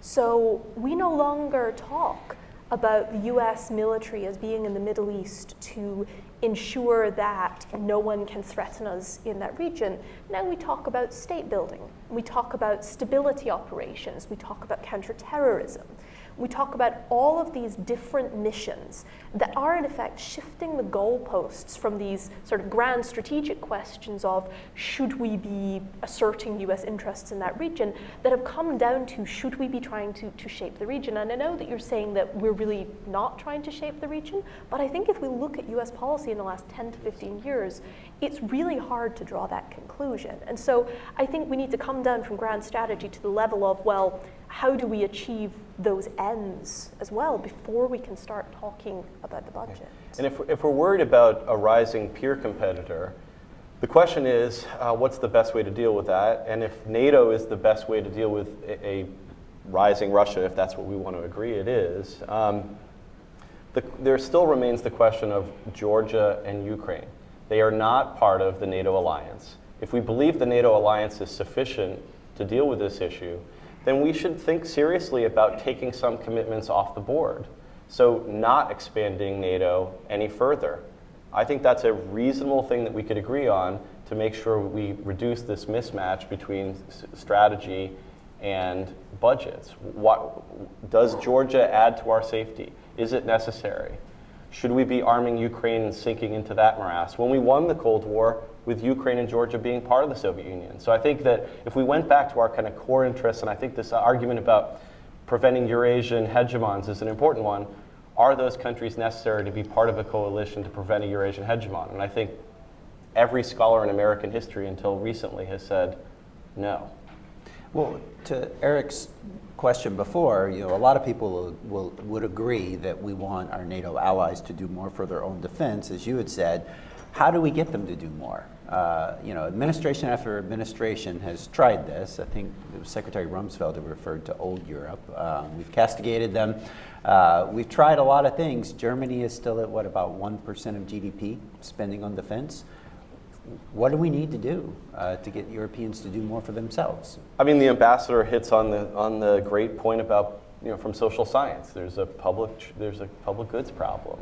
So we no longer talk about the US military as being in the Middle East to ensure that no one can threaten us in that region. Now we talk about state building. We talk about stability operations. We talk about counterterrorism. We talk about all of these different missions that are in effect shifting the goalposts from these sort of grand strategic questions of should we be asserting US interests in that region that have come down to should we be trying to shape the region. And I know that you're saying that we're really not trying to shape the region, but I think if we look at US policy in the last 10 to 15 years, it's really hard to draw that conclusion. And so I think we need to come down from grand strategy to the level of, well, how do we achieve those ends as well before we can start talking about the budget? And if we're worried about a rising peer competitor, the question is, what's the best way to deal with that? And if NATO is the best way to deal with a rising Russia, if that's what we want to agree it is, there still remains the question of Georgia and Ukraine. They are not part of the NATO alliance. If we believe the NATO alliance is sufficient to deal with this issue, then we should think seriously about taking some commitments off the board. So not expanding NATO any further. I think that's a reasonable thing that we could agree on to make sure we reduce this mismatch between strategy and budgets. Does Georgia add to our safety? Is it necessary? Should we be arming Ukraine and sinking into that morass? When we won the Cold War, with Ukraine and Georgia being part of the Soviet Union. So I think that if we went back to our kind of core interests, and I think this argument about preventing Eurasian hegemons is an important one, are those countries necessary to be part of a coalition to prevent a Eurasian hegemon? And I think every scholar in American history until recently has said no. Well, to Eric's question before, a lot of people would agree that we want our NATO allies to do more for their own defense, as you had said. How do we get them to do more? Administration after administration has tried this. I think it was Secretary Rumsfeld who referred to old Europe. We've castigated them. We've tried a lot of things. Germany is still at, about 1% of GDP spending on defense. What do we need to do to get Europeans to do more for themselves? I mean, the ambassador hits on the great point about from social science. There's a public goods problem.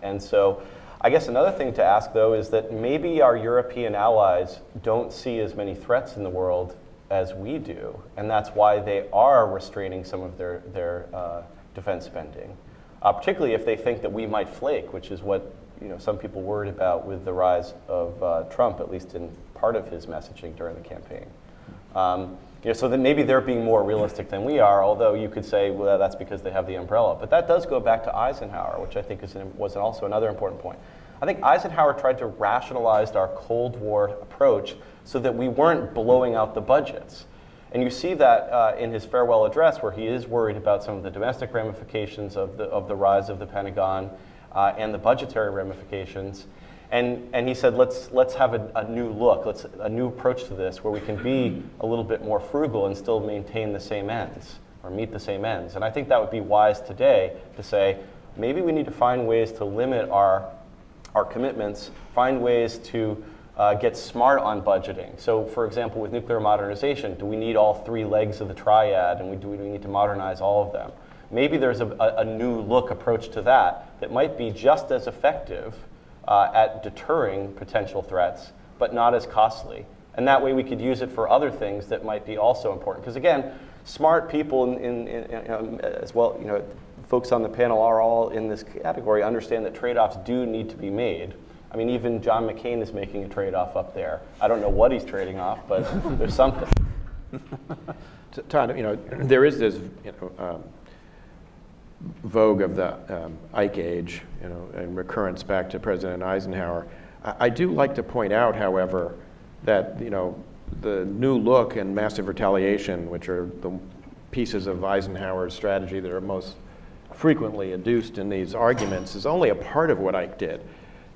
And so I guess another thing to ask, though, is that maybe our European allies don't see as many threats in the world as we do, and that's why they are restraining some of their defense spending, particularly if they think that we might flake, which is what some people worried about with the rise of Trump, at least in part of his messaging during the campaign. So then maybe they're being more realistic than we are, although you could say, well, that's because they have the umbrella. But that does go back to Eisenhower, which I think was also another important point. I think Eisenhower tried to rationalize our Cold War approach so that we weren't blowing out the budgets. And you see that in his farewell address, where he is worried about some of the domestic ramifications of the rise of the Pentagon and the budgetary ramifications. And he said, let's have a new look, a new approach to this, where we can be a little bit more frugal and still maintain the same ends, or meet the same ends. And I think that would be wise today to say, maybe we need to find ways to limit our commitments, find ways to get smart on budgeting. So for example, with nuclear modernization, do we need all 3 legs of the triad, and do we need to modernize all of them? Maybe there's a new look approach to that might be just as effective at deterring potential threats, but not as costly. And that way we could use it for other things that might be also important. Because again, smart people as well, folks on the panel are all in this category, understand that trade-offs do need to be made. I mean, even John McCain is making a trade-off up there. I don't know what he's trading off, but there's something. Todd, there is this, vogue of the Ike age, and recurrence back to President Eisenhower. I do like to point out, however, that the new look and massive retaliation, which are the pieces of Eisenhower's strategy that are most frequently adduced in these arguments, is only a part of what Ike did.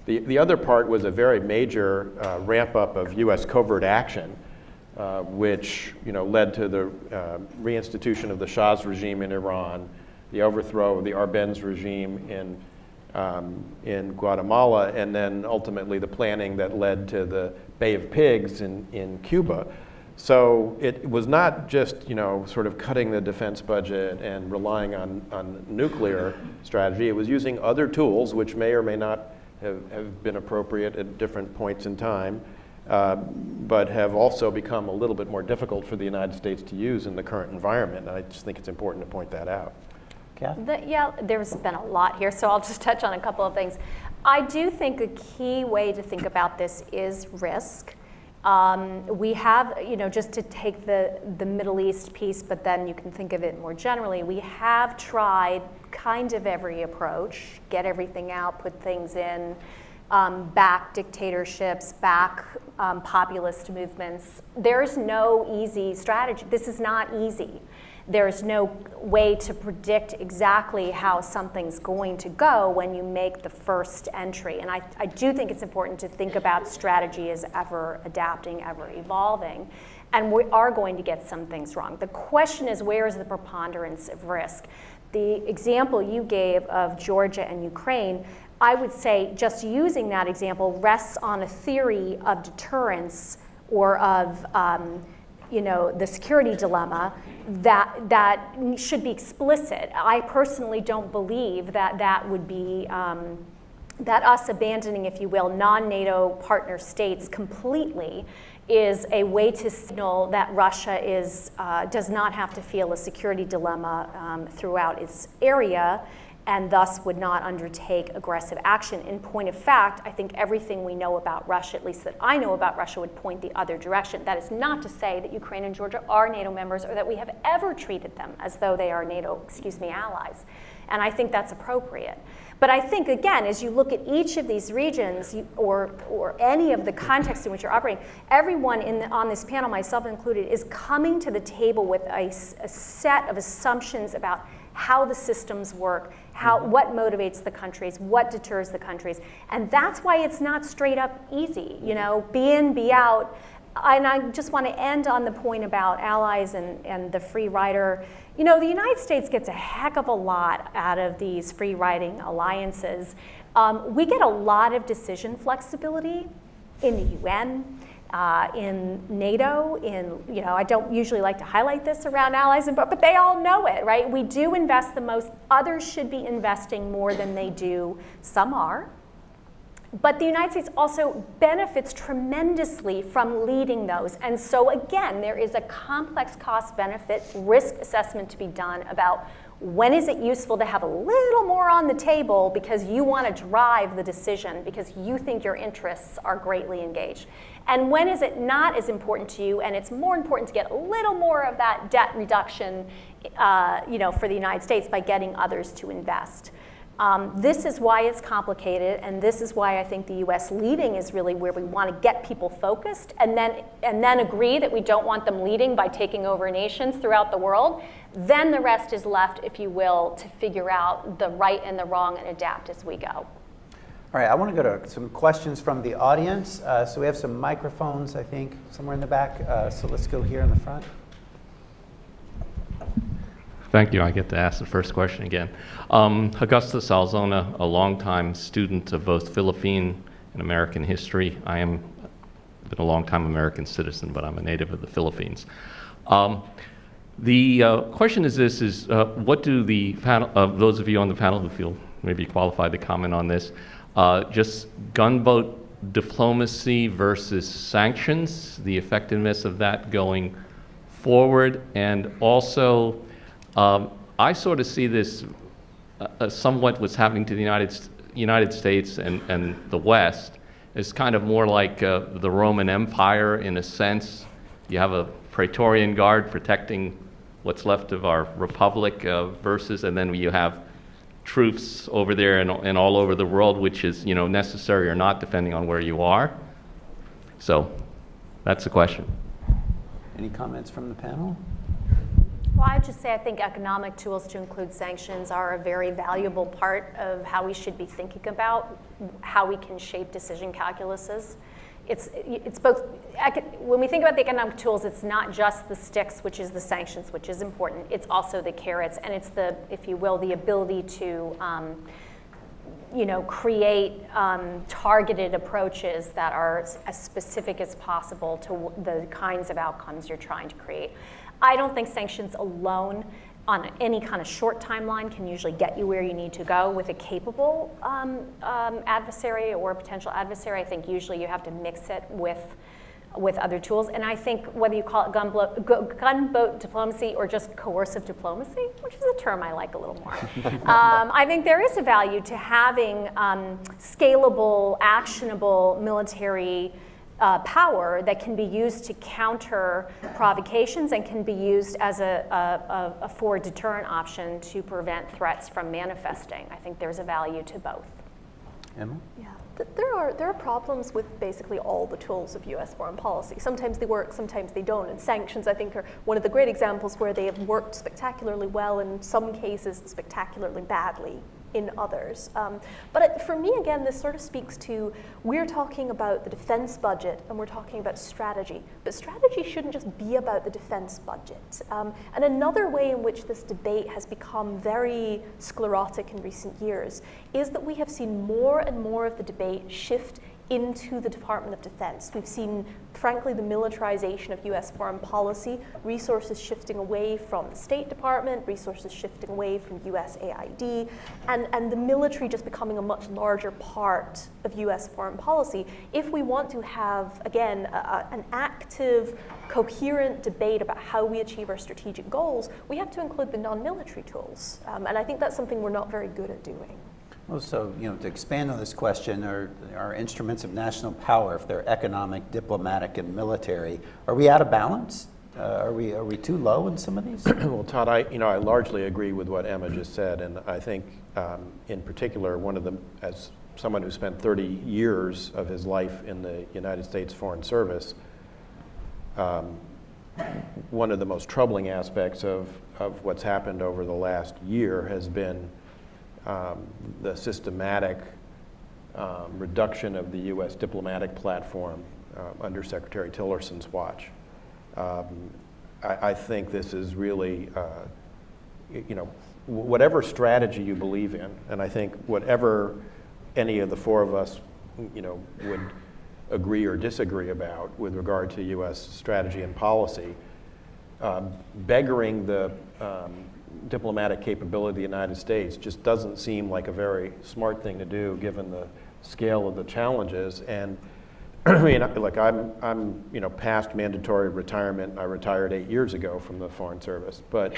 The other part was a very major ramp up of U.S. covert action, which led to the reinstitution of the Shah's regime in Iran, the overthrow of the Arbenz regime in Guatemala, and then ultimately the planning that led to the Bay of Pigs in Cuba. So it was not just sort of cutting the defense budget and relying on nuclear strategy. It was using other tools, which may or may not have been appropriate at different points in time, but have also become a little bit more difficult for the United States to use in the current environment. And I just think it's important to point that out. There's been a lot here, so I'll just touch on a couple of things. I do think a key way to think about this is risk. We have, just to take the Middle East piece, but then you can think of it more generally, we have tried kind of every approach, get everything out, put things in, back dictatorships, back populist movements. There's no easy strategy. This is not easy. There's no way to predict exactly how something's going to go when you make the first entry. And I do think it's important to think about strategy as ever adapting, ever evolving. And we are going to get some things wrong. The question is, where is the preponderance of risk? The example you gave of Georgia and Ukraine, I would say just using that example rests on a theory of deterrence or of the security dilemma that should be explicit. I personally don't believe that would be, that us abandoning, if you will, non-NATO partner states completely is a way to signal that Russia does not have to feel a security dilemma throughout its area, and thus would not undertake aggressive action. In point of fact, I think everything we know about Russia, at least that I know about Russia, would point the other direction. That is not to say that Ukraine and Georgia are NATO members or that we have ever treated them as though they are NATO, allies. And I think that's appropriate. But I think, again, as you look at each of these regions or any of the contexts in which you're operating, everyone on this panel, myself included, is coming to the table with a set of assumptions about how the systems work, what motivates the countries, what deters the countries. And that's why it's not straight up easy, be in, be out. And I just want to end on the point about allies and the free rider. The United States gets a heck of a lot out of these free riding alliances. We get a lot of decision flexibility in the UN. in NATO, I don't usually like to highlight this around allies, but they all know it, right? We do invest the most. Others should be investing more than they do. Some are. But the United States also benefits tremendously from leading those. And so again, there is a complex cost-benefit risk assessment to be done about when is it useful to have a little more on the table because you want to drive the decision, because you think your interests are greatly engaged. And when is it not as important to you, and it's more important to get a little more of that debt reduction for the United States by getting others to invest. This is why it's complicated, and this is why I think the U.S. leading is really where we want to get people focused, and then agree that we don't want them leading by taking over nations throughout the world. Then the rest is left, if you will, to figure out the right and the wrong and adapt as we go. All right, I want to go to some questions from the audience. So we have some microphones, I think, somewhere in the back. So let's go here in the front. Thank you. I get to ask the first question again. Augustus Alzona, a longtime student of both Philippine and American history. I am been a longtime American citizen, but I'm a native of the Philippines. The question is this, what do the panel, those of you on the panel who feel maybe qualified to comment on this, just gunboat diplomacy versus sanctions, the effectiveness of that going forward, and also I sort of see this somewhat what's happening to the United States and the West as kind of more like the Roman Empire in a sense. You have a Praetorian Guard protecting what's left of our republic versus, and then you have troops over there and all over the world, which is necessary or not depending on where you are. So that's the question. Any comments from the panel? Well, I'd just say I think economic tools, to include sanctions, are a very valuable part of how we should be thinking about how we can shape decision calculuses. It's both, when we think about the economic tools, it's not just the sticks, which is the sanctions, which is important. It's also the carrots, and it's the, if you will, the ability to create targeted approaches that are as specific as possible to the kinds of outcomes you're trying to create. I don't think sanctions alone on any kind of short timeline can usually get you where you need to go with a capable adversary or potential adversary. I think usually you have to mix it with other tools. And I think whether you call it gunboat diplomacy or just coercive diplomacy, which is a term I like a little more, I think there is a value to having scalable, actionable military power that can be used to counter provocations and can be used as a forward deterrent option to prevent threats from manifesting. I think there's a value to both. Emma? Yeah, there are problems with basically all the tools of U.S. foreign policy. Sometimes they work, sometimes they don't. And sanctions, I think, are one of the great examples where they have worked spectacularly well in some cases, spectacularly badly in others. But for me, again, this sort of speaks to, we're talking about the defense budget and we're talking about strategy, but strategy shouldn't just be about the defense budget. And another way in which this debate has become very sclerotic in recent years is that we have seen more and more of the debate shift into the Department of Defense. We've seen, frankly, the militarization of US foreign policy, resources shifting away from the State Department, resources shifting away from USAID, and the military just becoming a much larger part of US foreign policy. If we want to have, again, an active, coherent debate about how we achieve our strategic goals, we have to include the non-military tools. And I think that's something we're not very good at doing. Well, so, to expand on this question, are instruments of national power, if they're economic, diplomatic, and military, are we out of balance? Are we too low in some of these? Well, Todd, I largely agree with what Emma just said, and I think, in particular, one of the, as someone who spent 30 years of his life in the United States Foreign Service, one of the most troubling aspects of what's happened over the last year has been the systematic reduction of the U.S. diplomatic platform under Secretary Tillerson's watch. I think this is really, whatever strategy you believe in, and I think whatever any of the four of us, would agree or disagree about with regard to U.S. strategy and policy, beggaring the diplomatic capability of the United States just doesn't seem like a very smart thing to do given the scale of the challenges. And I mean, like I'm past mandatory retirement. I retired 8 years ago from the Foreign Service, but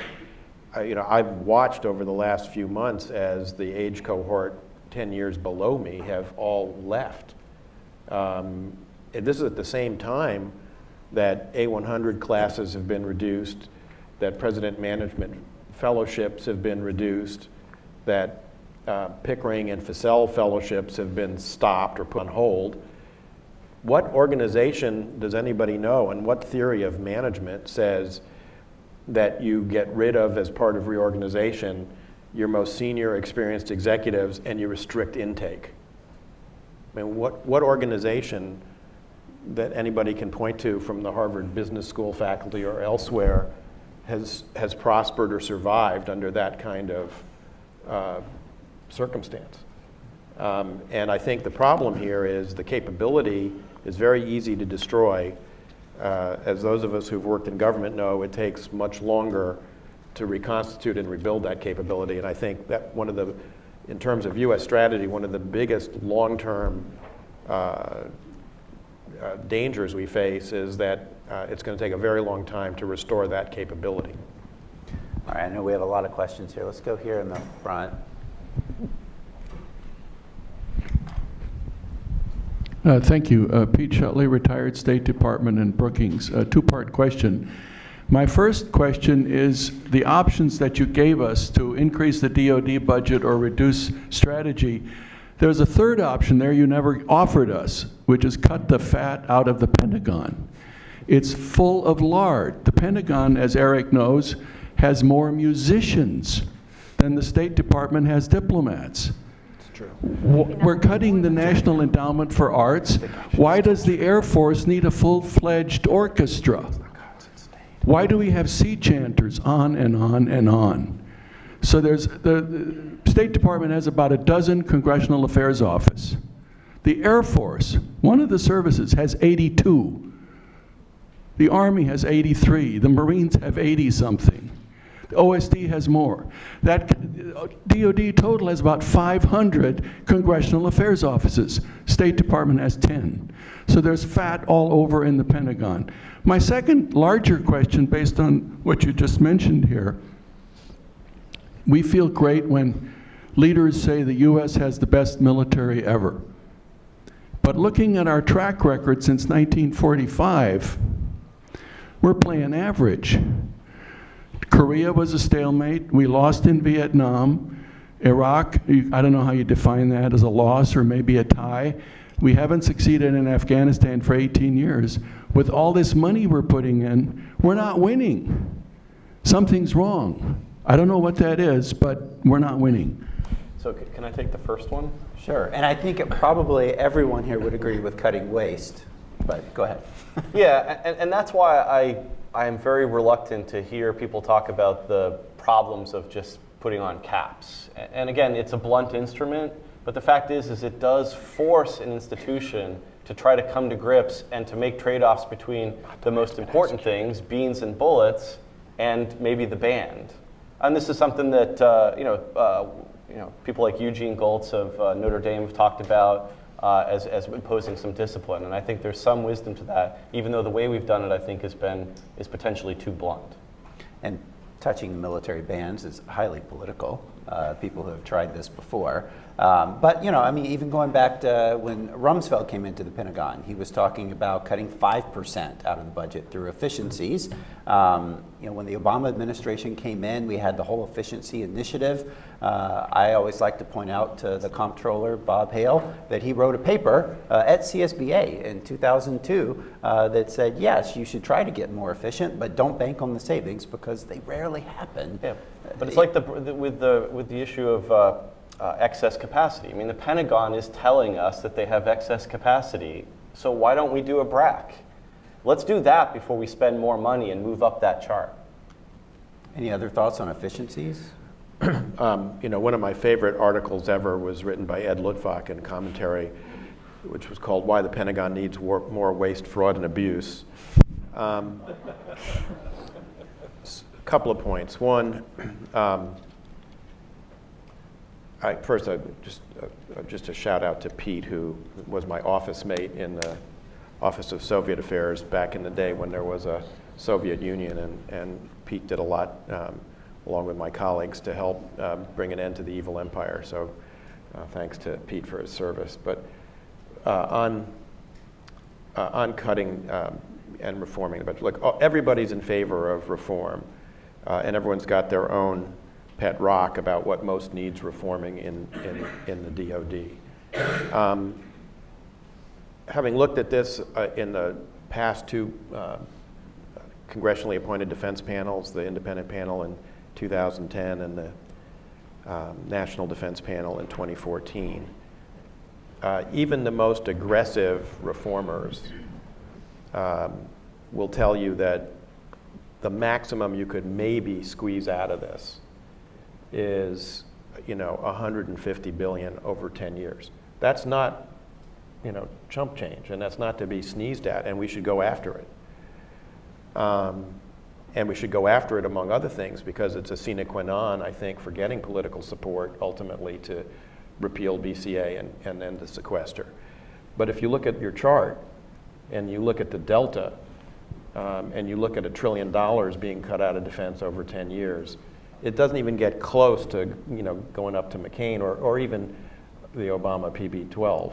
I've watched over the last few months as the age cohort 10 years below me have all left. And this is at the same time that A100 classes have been reduced, that President Management fellowships have been reduced, that Pickering and Fussell fellowships have been stopped or put on hold. What organization does anybody know, and what theory of management says that you get rid of, as part of reorganization, your most senior experienced executives and you restrict intake? I mean, what organization that anybody can point to from the Harvard Business School faculty or elsewhere has prospered or survived under that kind of circumstance? And I think the problem here is the capability is very easy to destroy. As those of us who've worked in government know, it takes much longer to reconstitute and rebuild that capability. And I think that in terms of U.S. strategy, one of the biggest long-term dangers we face is that it's going to take a very long time to restore that capability. All right, I know we have a lot of questions here. Let's go here in the front. Thank you. Pete Shutley, retired State Department in Brookings. A two-part question. My first question is the options that you gave us to increase the DoD budget or reduce strategy. There's a third option there you never offered us, which is cut the fat out of the Pentagon. It's full of lard. The Pentagon, as Eric knows, has more musicians than the State Department has diplomats. We're cutting the National Endowment for Arts. Why does the Air Force need a full-fledged orchestra? Why do we have sea chanters on and on and on? So the State Department has about a dozen Congressional Affairs office. The Air Force, one of the services, has 82. The Army has 83. The Marines have 80-something. OSD has more. That DoD total has about 500 Congressional Affairs offices. State Department has 10. So there's fat all over in the Pentagon. My second larger question, based on what you just mentioned here, we feel great when leaders say the U.S. has the best military ever. But looking at our track record since 1945, we're playing average. Korea was a stalemate. We lost in Vietnam. Iraq, I don't know how you define that, as a loss or maybe a tie. We haven't succeeded in Afghanistan for 18 years. With all this money we're putting in, we're not winning. Something's wrong. I don't know what that is, but we're not winning. So can I take the first one? Sure, and I think probably everyone here would agree with cutting waste, but go ahead. Yeah, and that's why I am very reluctant to hear people talk about the problems of just putting on caps. And again, it's a blunt instrument, but the fact is it does force an institution to try to come to grips and to make trade-offs between the most important things, beans and bullets, and maybe the band. And this is something that people like Eugene Goltz of Notre Dame have talked about as imposing some discipline. And I think there's some wisdom to that, even though the way we've done it, I think, is potentially too blunt. And touching the military bands is highly political. People who have tried this before. But, even going back to when Rumsfeld came into the Pentagon, he was talking about cutting 5% out of the budget through efficiencies. When the Obama administration came in, we had the whole efficiency initiative. I always like to point out to the comptroller, Bob Hale, that he wrote a paper at CSBA in 2002 that said, yes, you should try to get more efficient, but don't bank on the savings because they rarely happen. Yeah, but it's like with the issue of excess capacity. I mean, the Pentagon is telling us that they have excess capacity, so why don't we do a BRAC? Let's do that before we spend more money and move up that chart. Any other thoughts on efficiencies? One of my favorite articles ever was written by Ed Luttwak in commentary which was called Why the Pentagon Needs More Waste, Fraud, and Abuse. A couple of points. One, just a shout out to Pete, who was my office mate in the Office of Soviet Affairs back in the day when there was a Soviet Union, and Pete did a lot, along with my colleagues, to help bring an end to the evil empire. So thanks to Pete for his service. But on cutting and reforming the budget, look, everybody's in favor of reform, and everyone's got their own pet rock about what most needs reforming in the DoD. Having looked at this in the past two congressionally appointed defense panels, the independent panel in 2010 and the National Defense Panel in 2014, even the most aggressive reformers will tell you that the maximum you could maybe squeeze out of this is, $150 billion over 10 years. That's not, chump change, and that's not to be sneezed at, and we should go after it. And we should go after it, among other things, because it's a sine qua non, I think, for getting political support ultimately to repeal BCA and then to sequester. But if you look at your chart and you look at the delta, and you look at $1 trillion being cut out of defense over 10 years, it doesn't even get close to going up to McCain or even the Obama PB-12.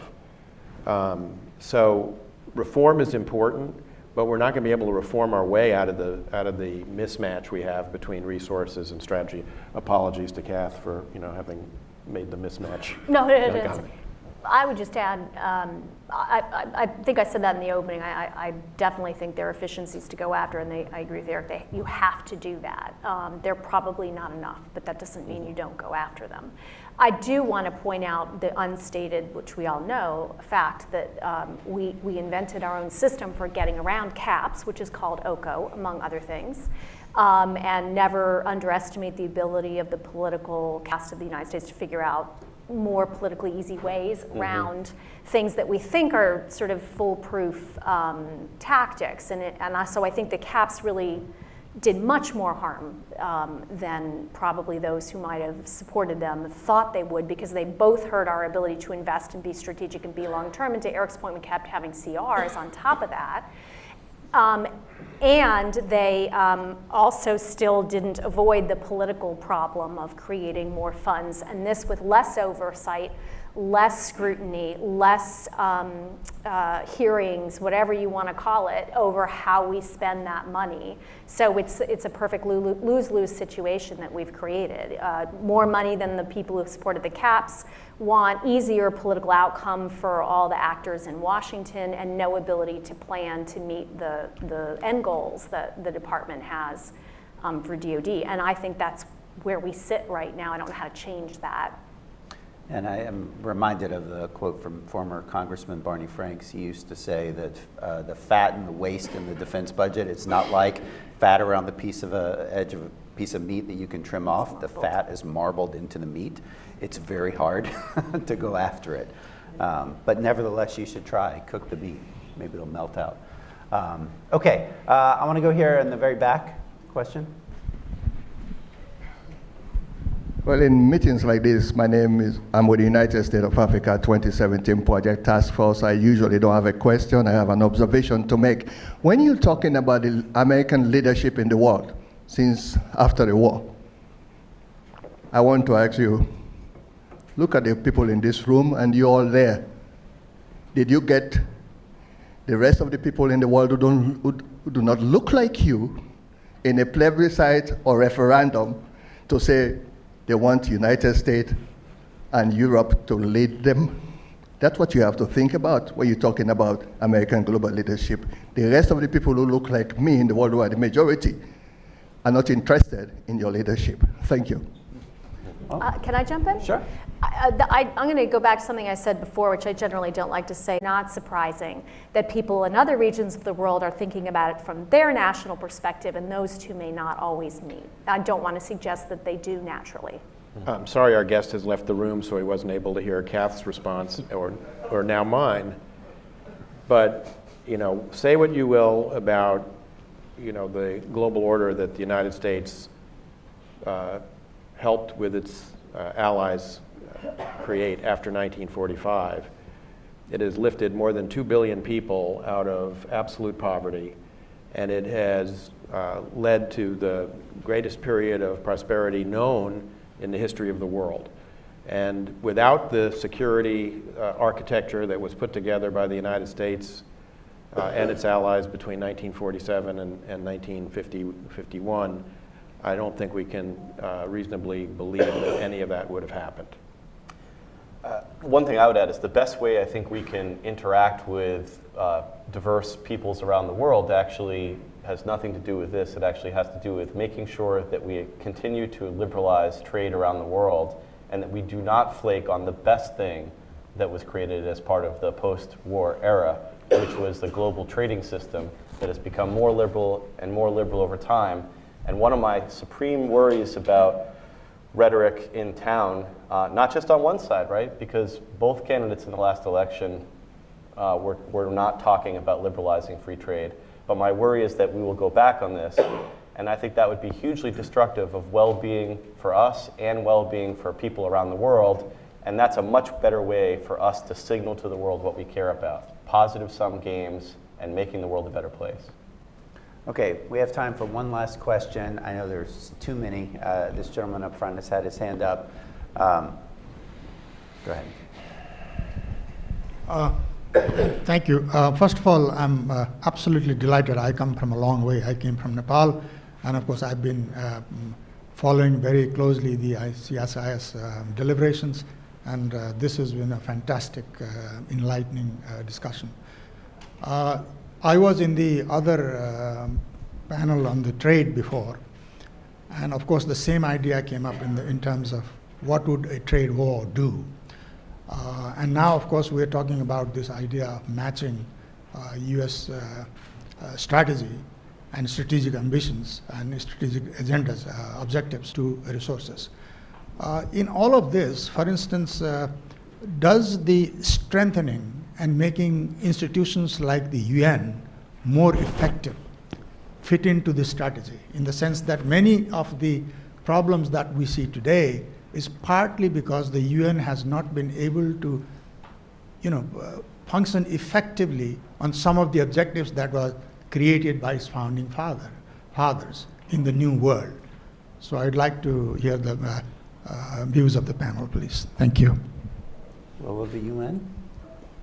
So reform is important, but we're not going to be able to reform our way out of the mismatch we have between resources and strategy. Apologies to Kath for having made the mismatch. No, I would just add, I think I said that in the opening. I definitely think there are efficiencies to go after, and I agree with Eric. You have to do that. They're probably not enough, but that doesn't mean you don't go after them. I do want to point out the unstated, which we all know, fact that we invented our own system for getting around caps, which is called OCO, among other things. And never underestimate the ability of the political cast of the United States to figure out more politically easy ways around things that we think are sort of foolproof tactics. So I think the caps really did much more harm than probably those who might have supported them thought they would, because they both hurt our ability to invest and be strategic and be long-term. And to Eric's point, we kept having CRs on top of that. And they also still didn't avoid the political problem of creating more funds, and this with less oversight, less scrutiny, less hearings, whatever you want to call it, over how we spend that money. So it's a perfect lose-lose situation that we've created. More money than the people who supported the caps want, easier political outcome for all the actors in Washington, and no ability to plan to meet the end goals that the department has for DoD. And I think that's where we sit right now. I don't know how to change that. And I am reminded of the quote from former Congressman Barney Franks. He used to say that the fat and the waste in the defense budget, it's not like fat around the edge of a piece of meat that you can trim off. The fat is marbled into the meat. It's very hard to go after it. But nevertheless, you should try. Cook the meat. Maybe it'll melt out. Okay, I want to go here in the very back. Question? Well, in meetings like this, I'm with the United States of Africa 2017 Project Task Force. I usually don't have a question, I have an observation to make. When you're talking about the American leadership in the world since after the war, I want to ask you, look at the people in this room and you're all there. Did you get the rest of the people in the world who do not look like you in a plebiscite or referendum to say, they want the United States and Europe to lead them? That's what you have to think about when you're talking about American global leadership. The rest of the people who look like me in the world, who are the majority, are not interested in your leadership. Thank you. Can I jump in? Sure. I'm going to go back to something I said before, which I generally don't like to say. Not surprising that people in other regions of the world are thinking about it from their national perspective, and those two may not always meet. I don't want to suggest that they do naturally. I'm sorry our guest has left the room, so he wasn't able to hear Kath's response, or now mine. But, say what you will about, the global order that the United States helped with its allies create after 1945. It has lifted more than 2 billion people out of absolute poverty, and it has led to the greatest period of prosperity known in the history of the world. And without the security architecture that was put together by the United States and its allies between 1947 and 1951, I don't think we can reasonably believe that any of that would have happened. One thing I would add is the best way I think we can interact with diverse peoples around the world actually has nothing to do with this. It actually has to do with making sure that we continue to liberalize trade around the world and that we do not flake on the best thing that was created as part of the post-war era, which was the global trading system that has become more liberal and more liberal over time. And one of my supreme worries about rhetoric in town, not just on one side, right? Because both candidates in the last election were not talking about liberalizing free trade. But my worry is that we will go back on this. And I think that would be hugely destructive of well-being for us and well-being for people around the world. And that's a much better way for us to signal to the world what we care about. Positive-sum games and making the world a better place. Okay, we have time for one last question. I know there's too many. This gentleman up front has had his hand up. Go ahead. Thank you. First of all, I'm absolutely delighted. I come from a long way. I came from Nepal, and of course I've been following very closely the CSIS deliberations, and this has been a fantastic, enlightening discussion. I was in the other panel on the trade before, and of course the same idea came up in terms of what would a trade war do. And now, of course, we're talking about this idea of matching U.S. Strategy and strategic ambitions and strategic agendas, objectives to resources. In all of this, for instance, does the strengthening and making institutions like the UN more effective fit into this strategy, in the sense that many of the problems that we see today is partly because the UN has not been able to, function effectively on some of the objectives that were created by its founding fathers in the new world. So I'd like to hear the views of the panel, please. Thank you. Role of the UN?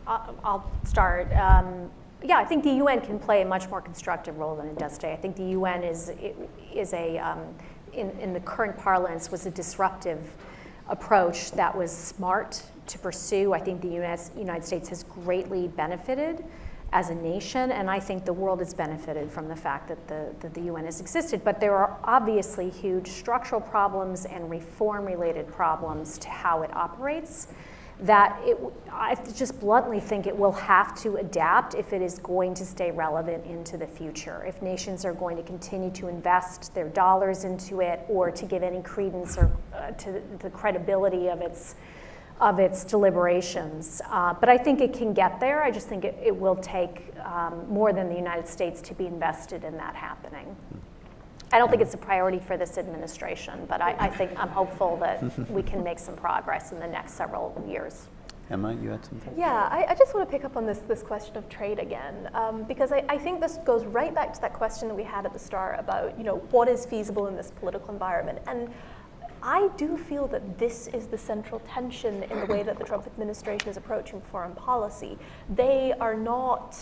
I'll start. Yeah, I think the UN can play a much more constructive role than it does today. I think the UN is in the current parlance, was a disruptive approach that was smart to pursue. I think the United States has greatly benefited as a nation, and I think the world has benefited from the fact that the UN has existed. But there are obviously huge structural problems and reform-related problems to how it operates that I just bluntly think it will have to adapt if it is going to stay relevant into the future. If nations are going to continue to invest their dollars into it, or to give any credence or to the credibility of its deliberations. But I think it can get there. I just think it will take more than the United States to be invested in that happening. I don't think it's a priority for this administration, but I think I'm hopeful that we can make some progress in the next several years. Emma, you had something? Yeah, I just want to pick up on this question of trade again, because I think this goes right back to that question that we had at the start about, what is feasible in this political environment. And I do feel that this is the central tension in the way that the Trump administration is approaching foreign policy. They are not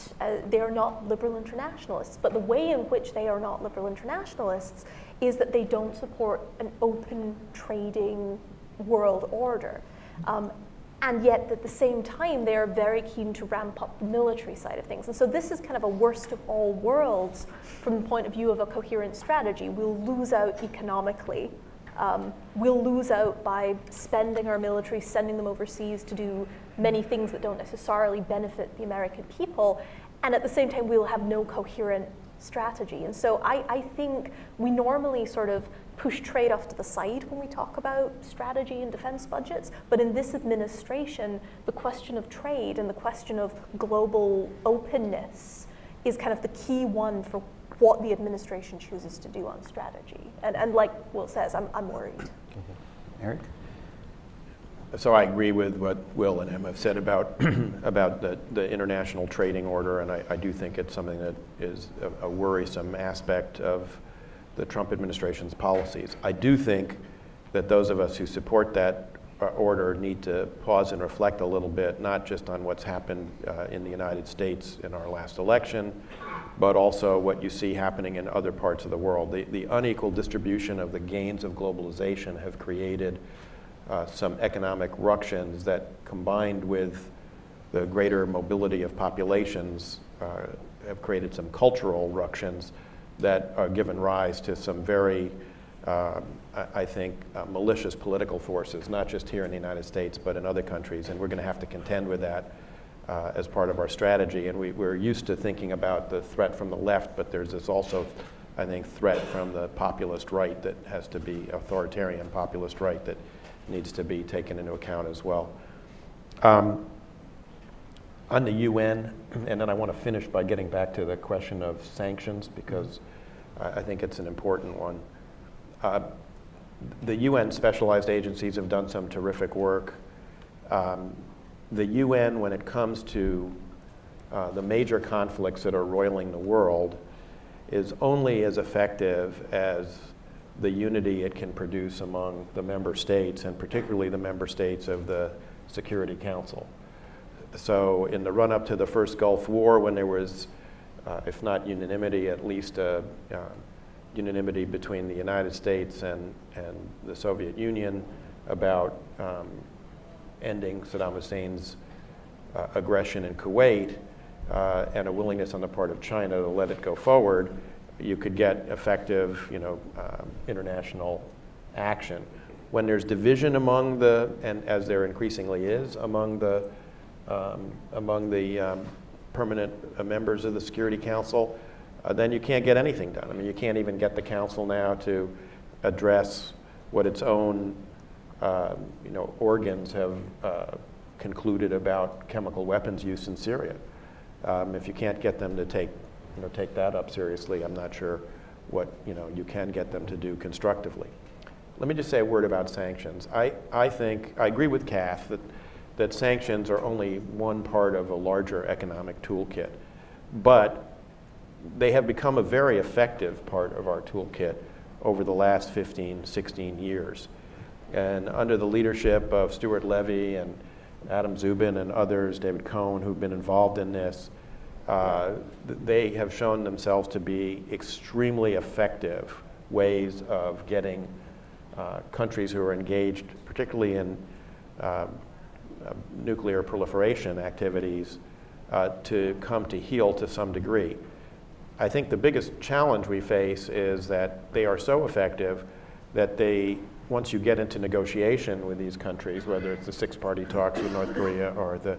liberal internationalists, but the way in which they are not liberal internationalists is that they don't support an open trading world order. And yet, at the same time, they are very keen to ramp up the military side of things. And so this is kind of a worst of all worlds from the point of view of a coherent strategy. We'll lose out economically. We'll lose out by spending our military, sending them overseas to do many things that don't necessarily benefit the American people. And at the same time, we'll have no coherent strategy. And so I think we normally sort of push trade off to the side when we talk about strategy and defense budgets, but in this administration, the question of trade and the question of global openness is kind of the key one for what the administration chooses to do on strategy. And like Will says, I'm worried. Eric? So I agree with what Will and Emma have said about about the international trading order, and I do think it's something that is a worrisome aspect of the Trump administration's policies. I do think that those of us who support that order need to pause and reflect a little bit, not just on what's happened in the United States in our last election, but also what you see happening in other parts of the world. The unequal distribution of the gains of globalization have created some economic ructions that, combined with the greater mobility of populations, have created some cultural ructions that are given rise to some very, I think, malicious political forces, not just here in the United States, but in other countries. And we're going to have to contend with that as part of our strategy. And we're used to thinking about the threat from the left, but there's this also, I think, threat from the populist right that has to be authoritarian populist right that needs to be taken into account as well. On the UN, and then I want to finish by getting back to the question of sanctions, because I think it's an important one. The UN specialized agencies have done some terrific work. The UN, when it comes to the major conflicts that are roiling the world, is only as effective as the unity it can produce among the member states, and particularly the member states of the Security Council. So in the run-up to the first Gulf War, when there was, if not unanimity, at least unanimity between the United States and the Soviet Union about ending Saddam Hussein's aggression in Kuwait, and a willingness on the part of China to let it go forward, you could get effective, international action. When there's division among the, and as there increasingly is, among the permanent members of the Security Council, then you can't get anything done. I mean, you can't even get the Council now to address what its own, organs have concluded about chemical weapons use in Syria. If you can't get them to take that up seriously, I'm not sure what you can get them to do constructively. Let me just say a word about sanctions. I think I agree with Kath that sanctions are only one part of a larger economic toolkit, but they have become a very effective part of our toolkit over the last 15, 16 years. And under the leadership of Stuart Levy and Adam Zubin and others, David Cohn, who've been involved in this, they have shown themselves to be extremely effective ways of getting countries who are engaged, particularly in nuclear proliferation activities, to come to heel to some degree. I think the biggest challenge we face is that they are so effective that once you get into negotiation with these countries, whether it's the six-party talks with North Korea or the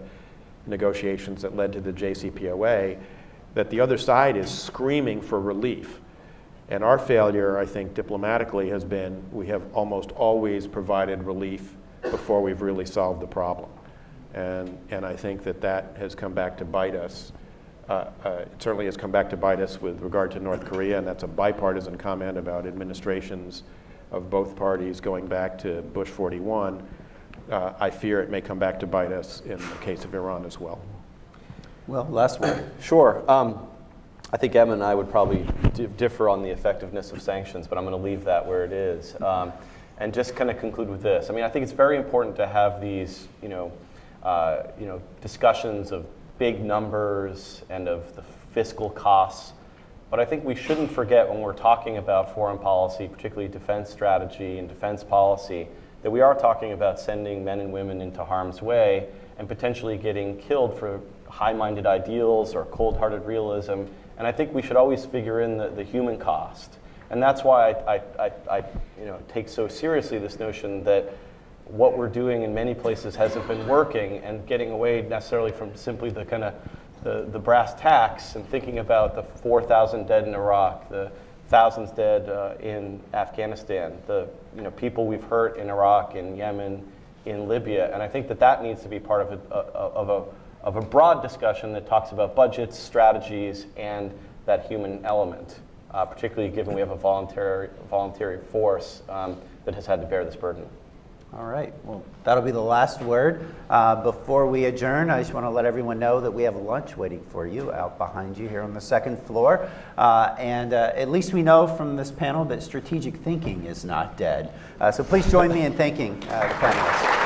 negotiations that led to the JCPOA, that the other side is screaming for relief. And our failure, I think, diplomatically has been we have almost always provided relief before we've really solved the problem. And I think that has come back to bite us. It certainly has come back to bite us with regard to North Korea, and that's a bipartisan comment about administrations of both parties going back to Bush 41. I fear it may come back to bite us in the case of Iran as well. Well, last one. Sure. I think Emma and I would probably differ on the effectiveness of sanctions, but I'm going to leave that where it is. And just kind of conclude with this. I mean, I think it's very important to have these, discussions of big numbers and of the fiscal costs. But I think we shouldn't forget when we're talking about foreign policy, particularly defense strategy and defense policy, that we are talking about sending men and women into harm's way and potentially getting killed for high-minded ideals or cold-hearted realism. And I think we should always figure in the human cost. And that's why I take so seriously this notion that what we're doing in many places hasn't been working, and getting away necessarily from simply the kind of the brass tacks and thinking about the 4,000 dead in Iraq, the thousands dead in Afghanistan, the people we've hurt in Iraq, in Yemen, in Libya, and I think that needs to be part of a broad discussion that talks about budgets, strategies, and that human element, particularly given we have a voluntary force that has had to bear this burden. All right, well, that'll be the last word. Before we adjourn, I just want to let everyone know that we have lunch waiting for you out behind you here on the second floor. And at least we know from this panel that strategic thinking is not dead. So please join me in thanking the panelists.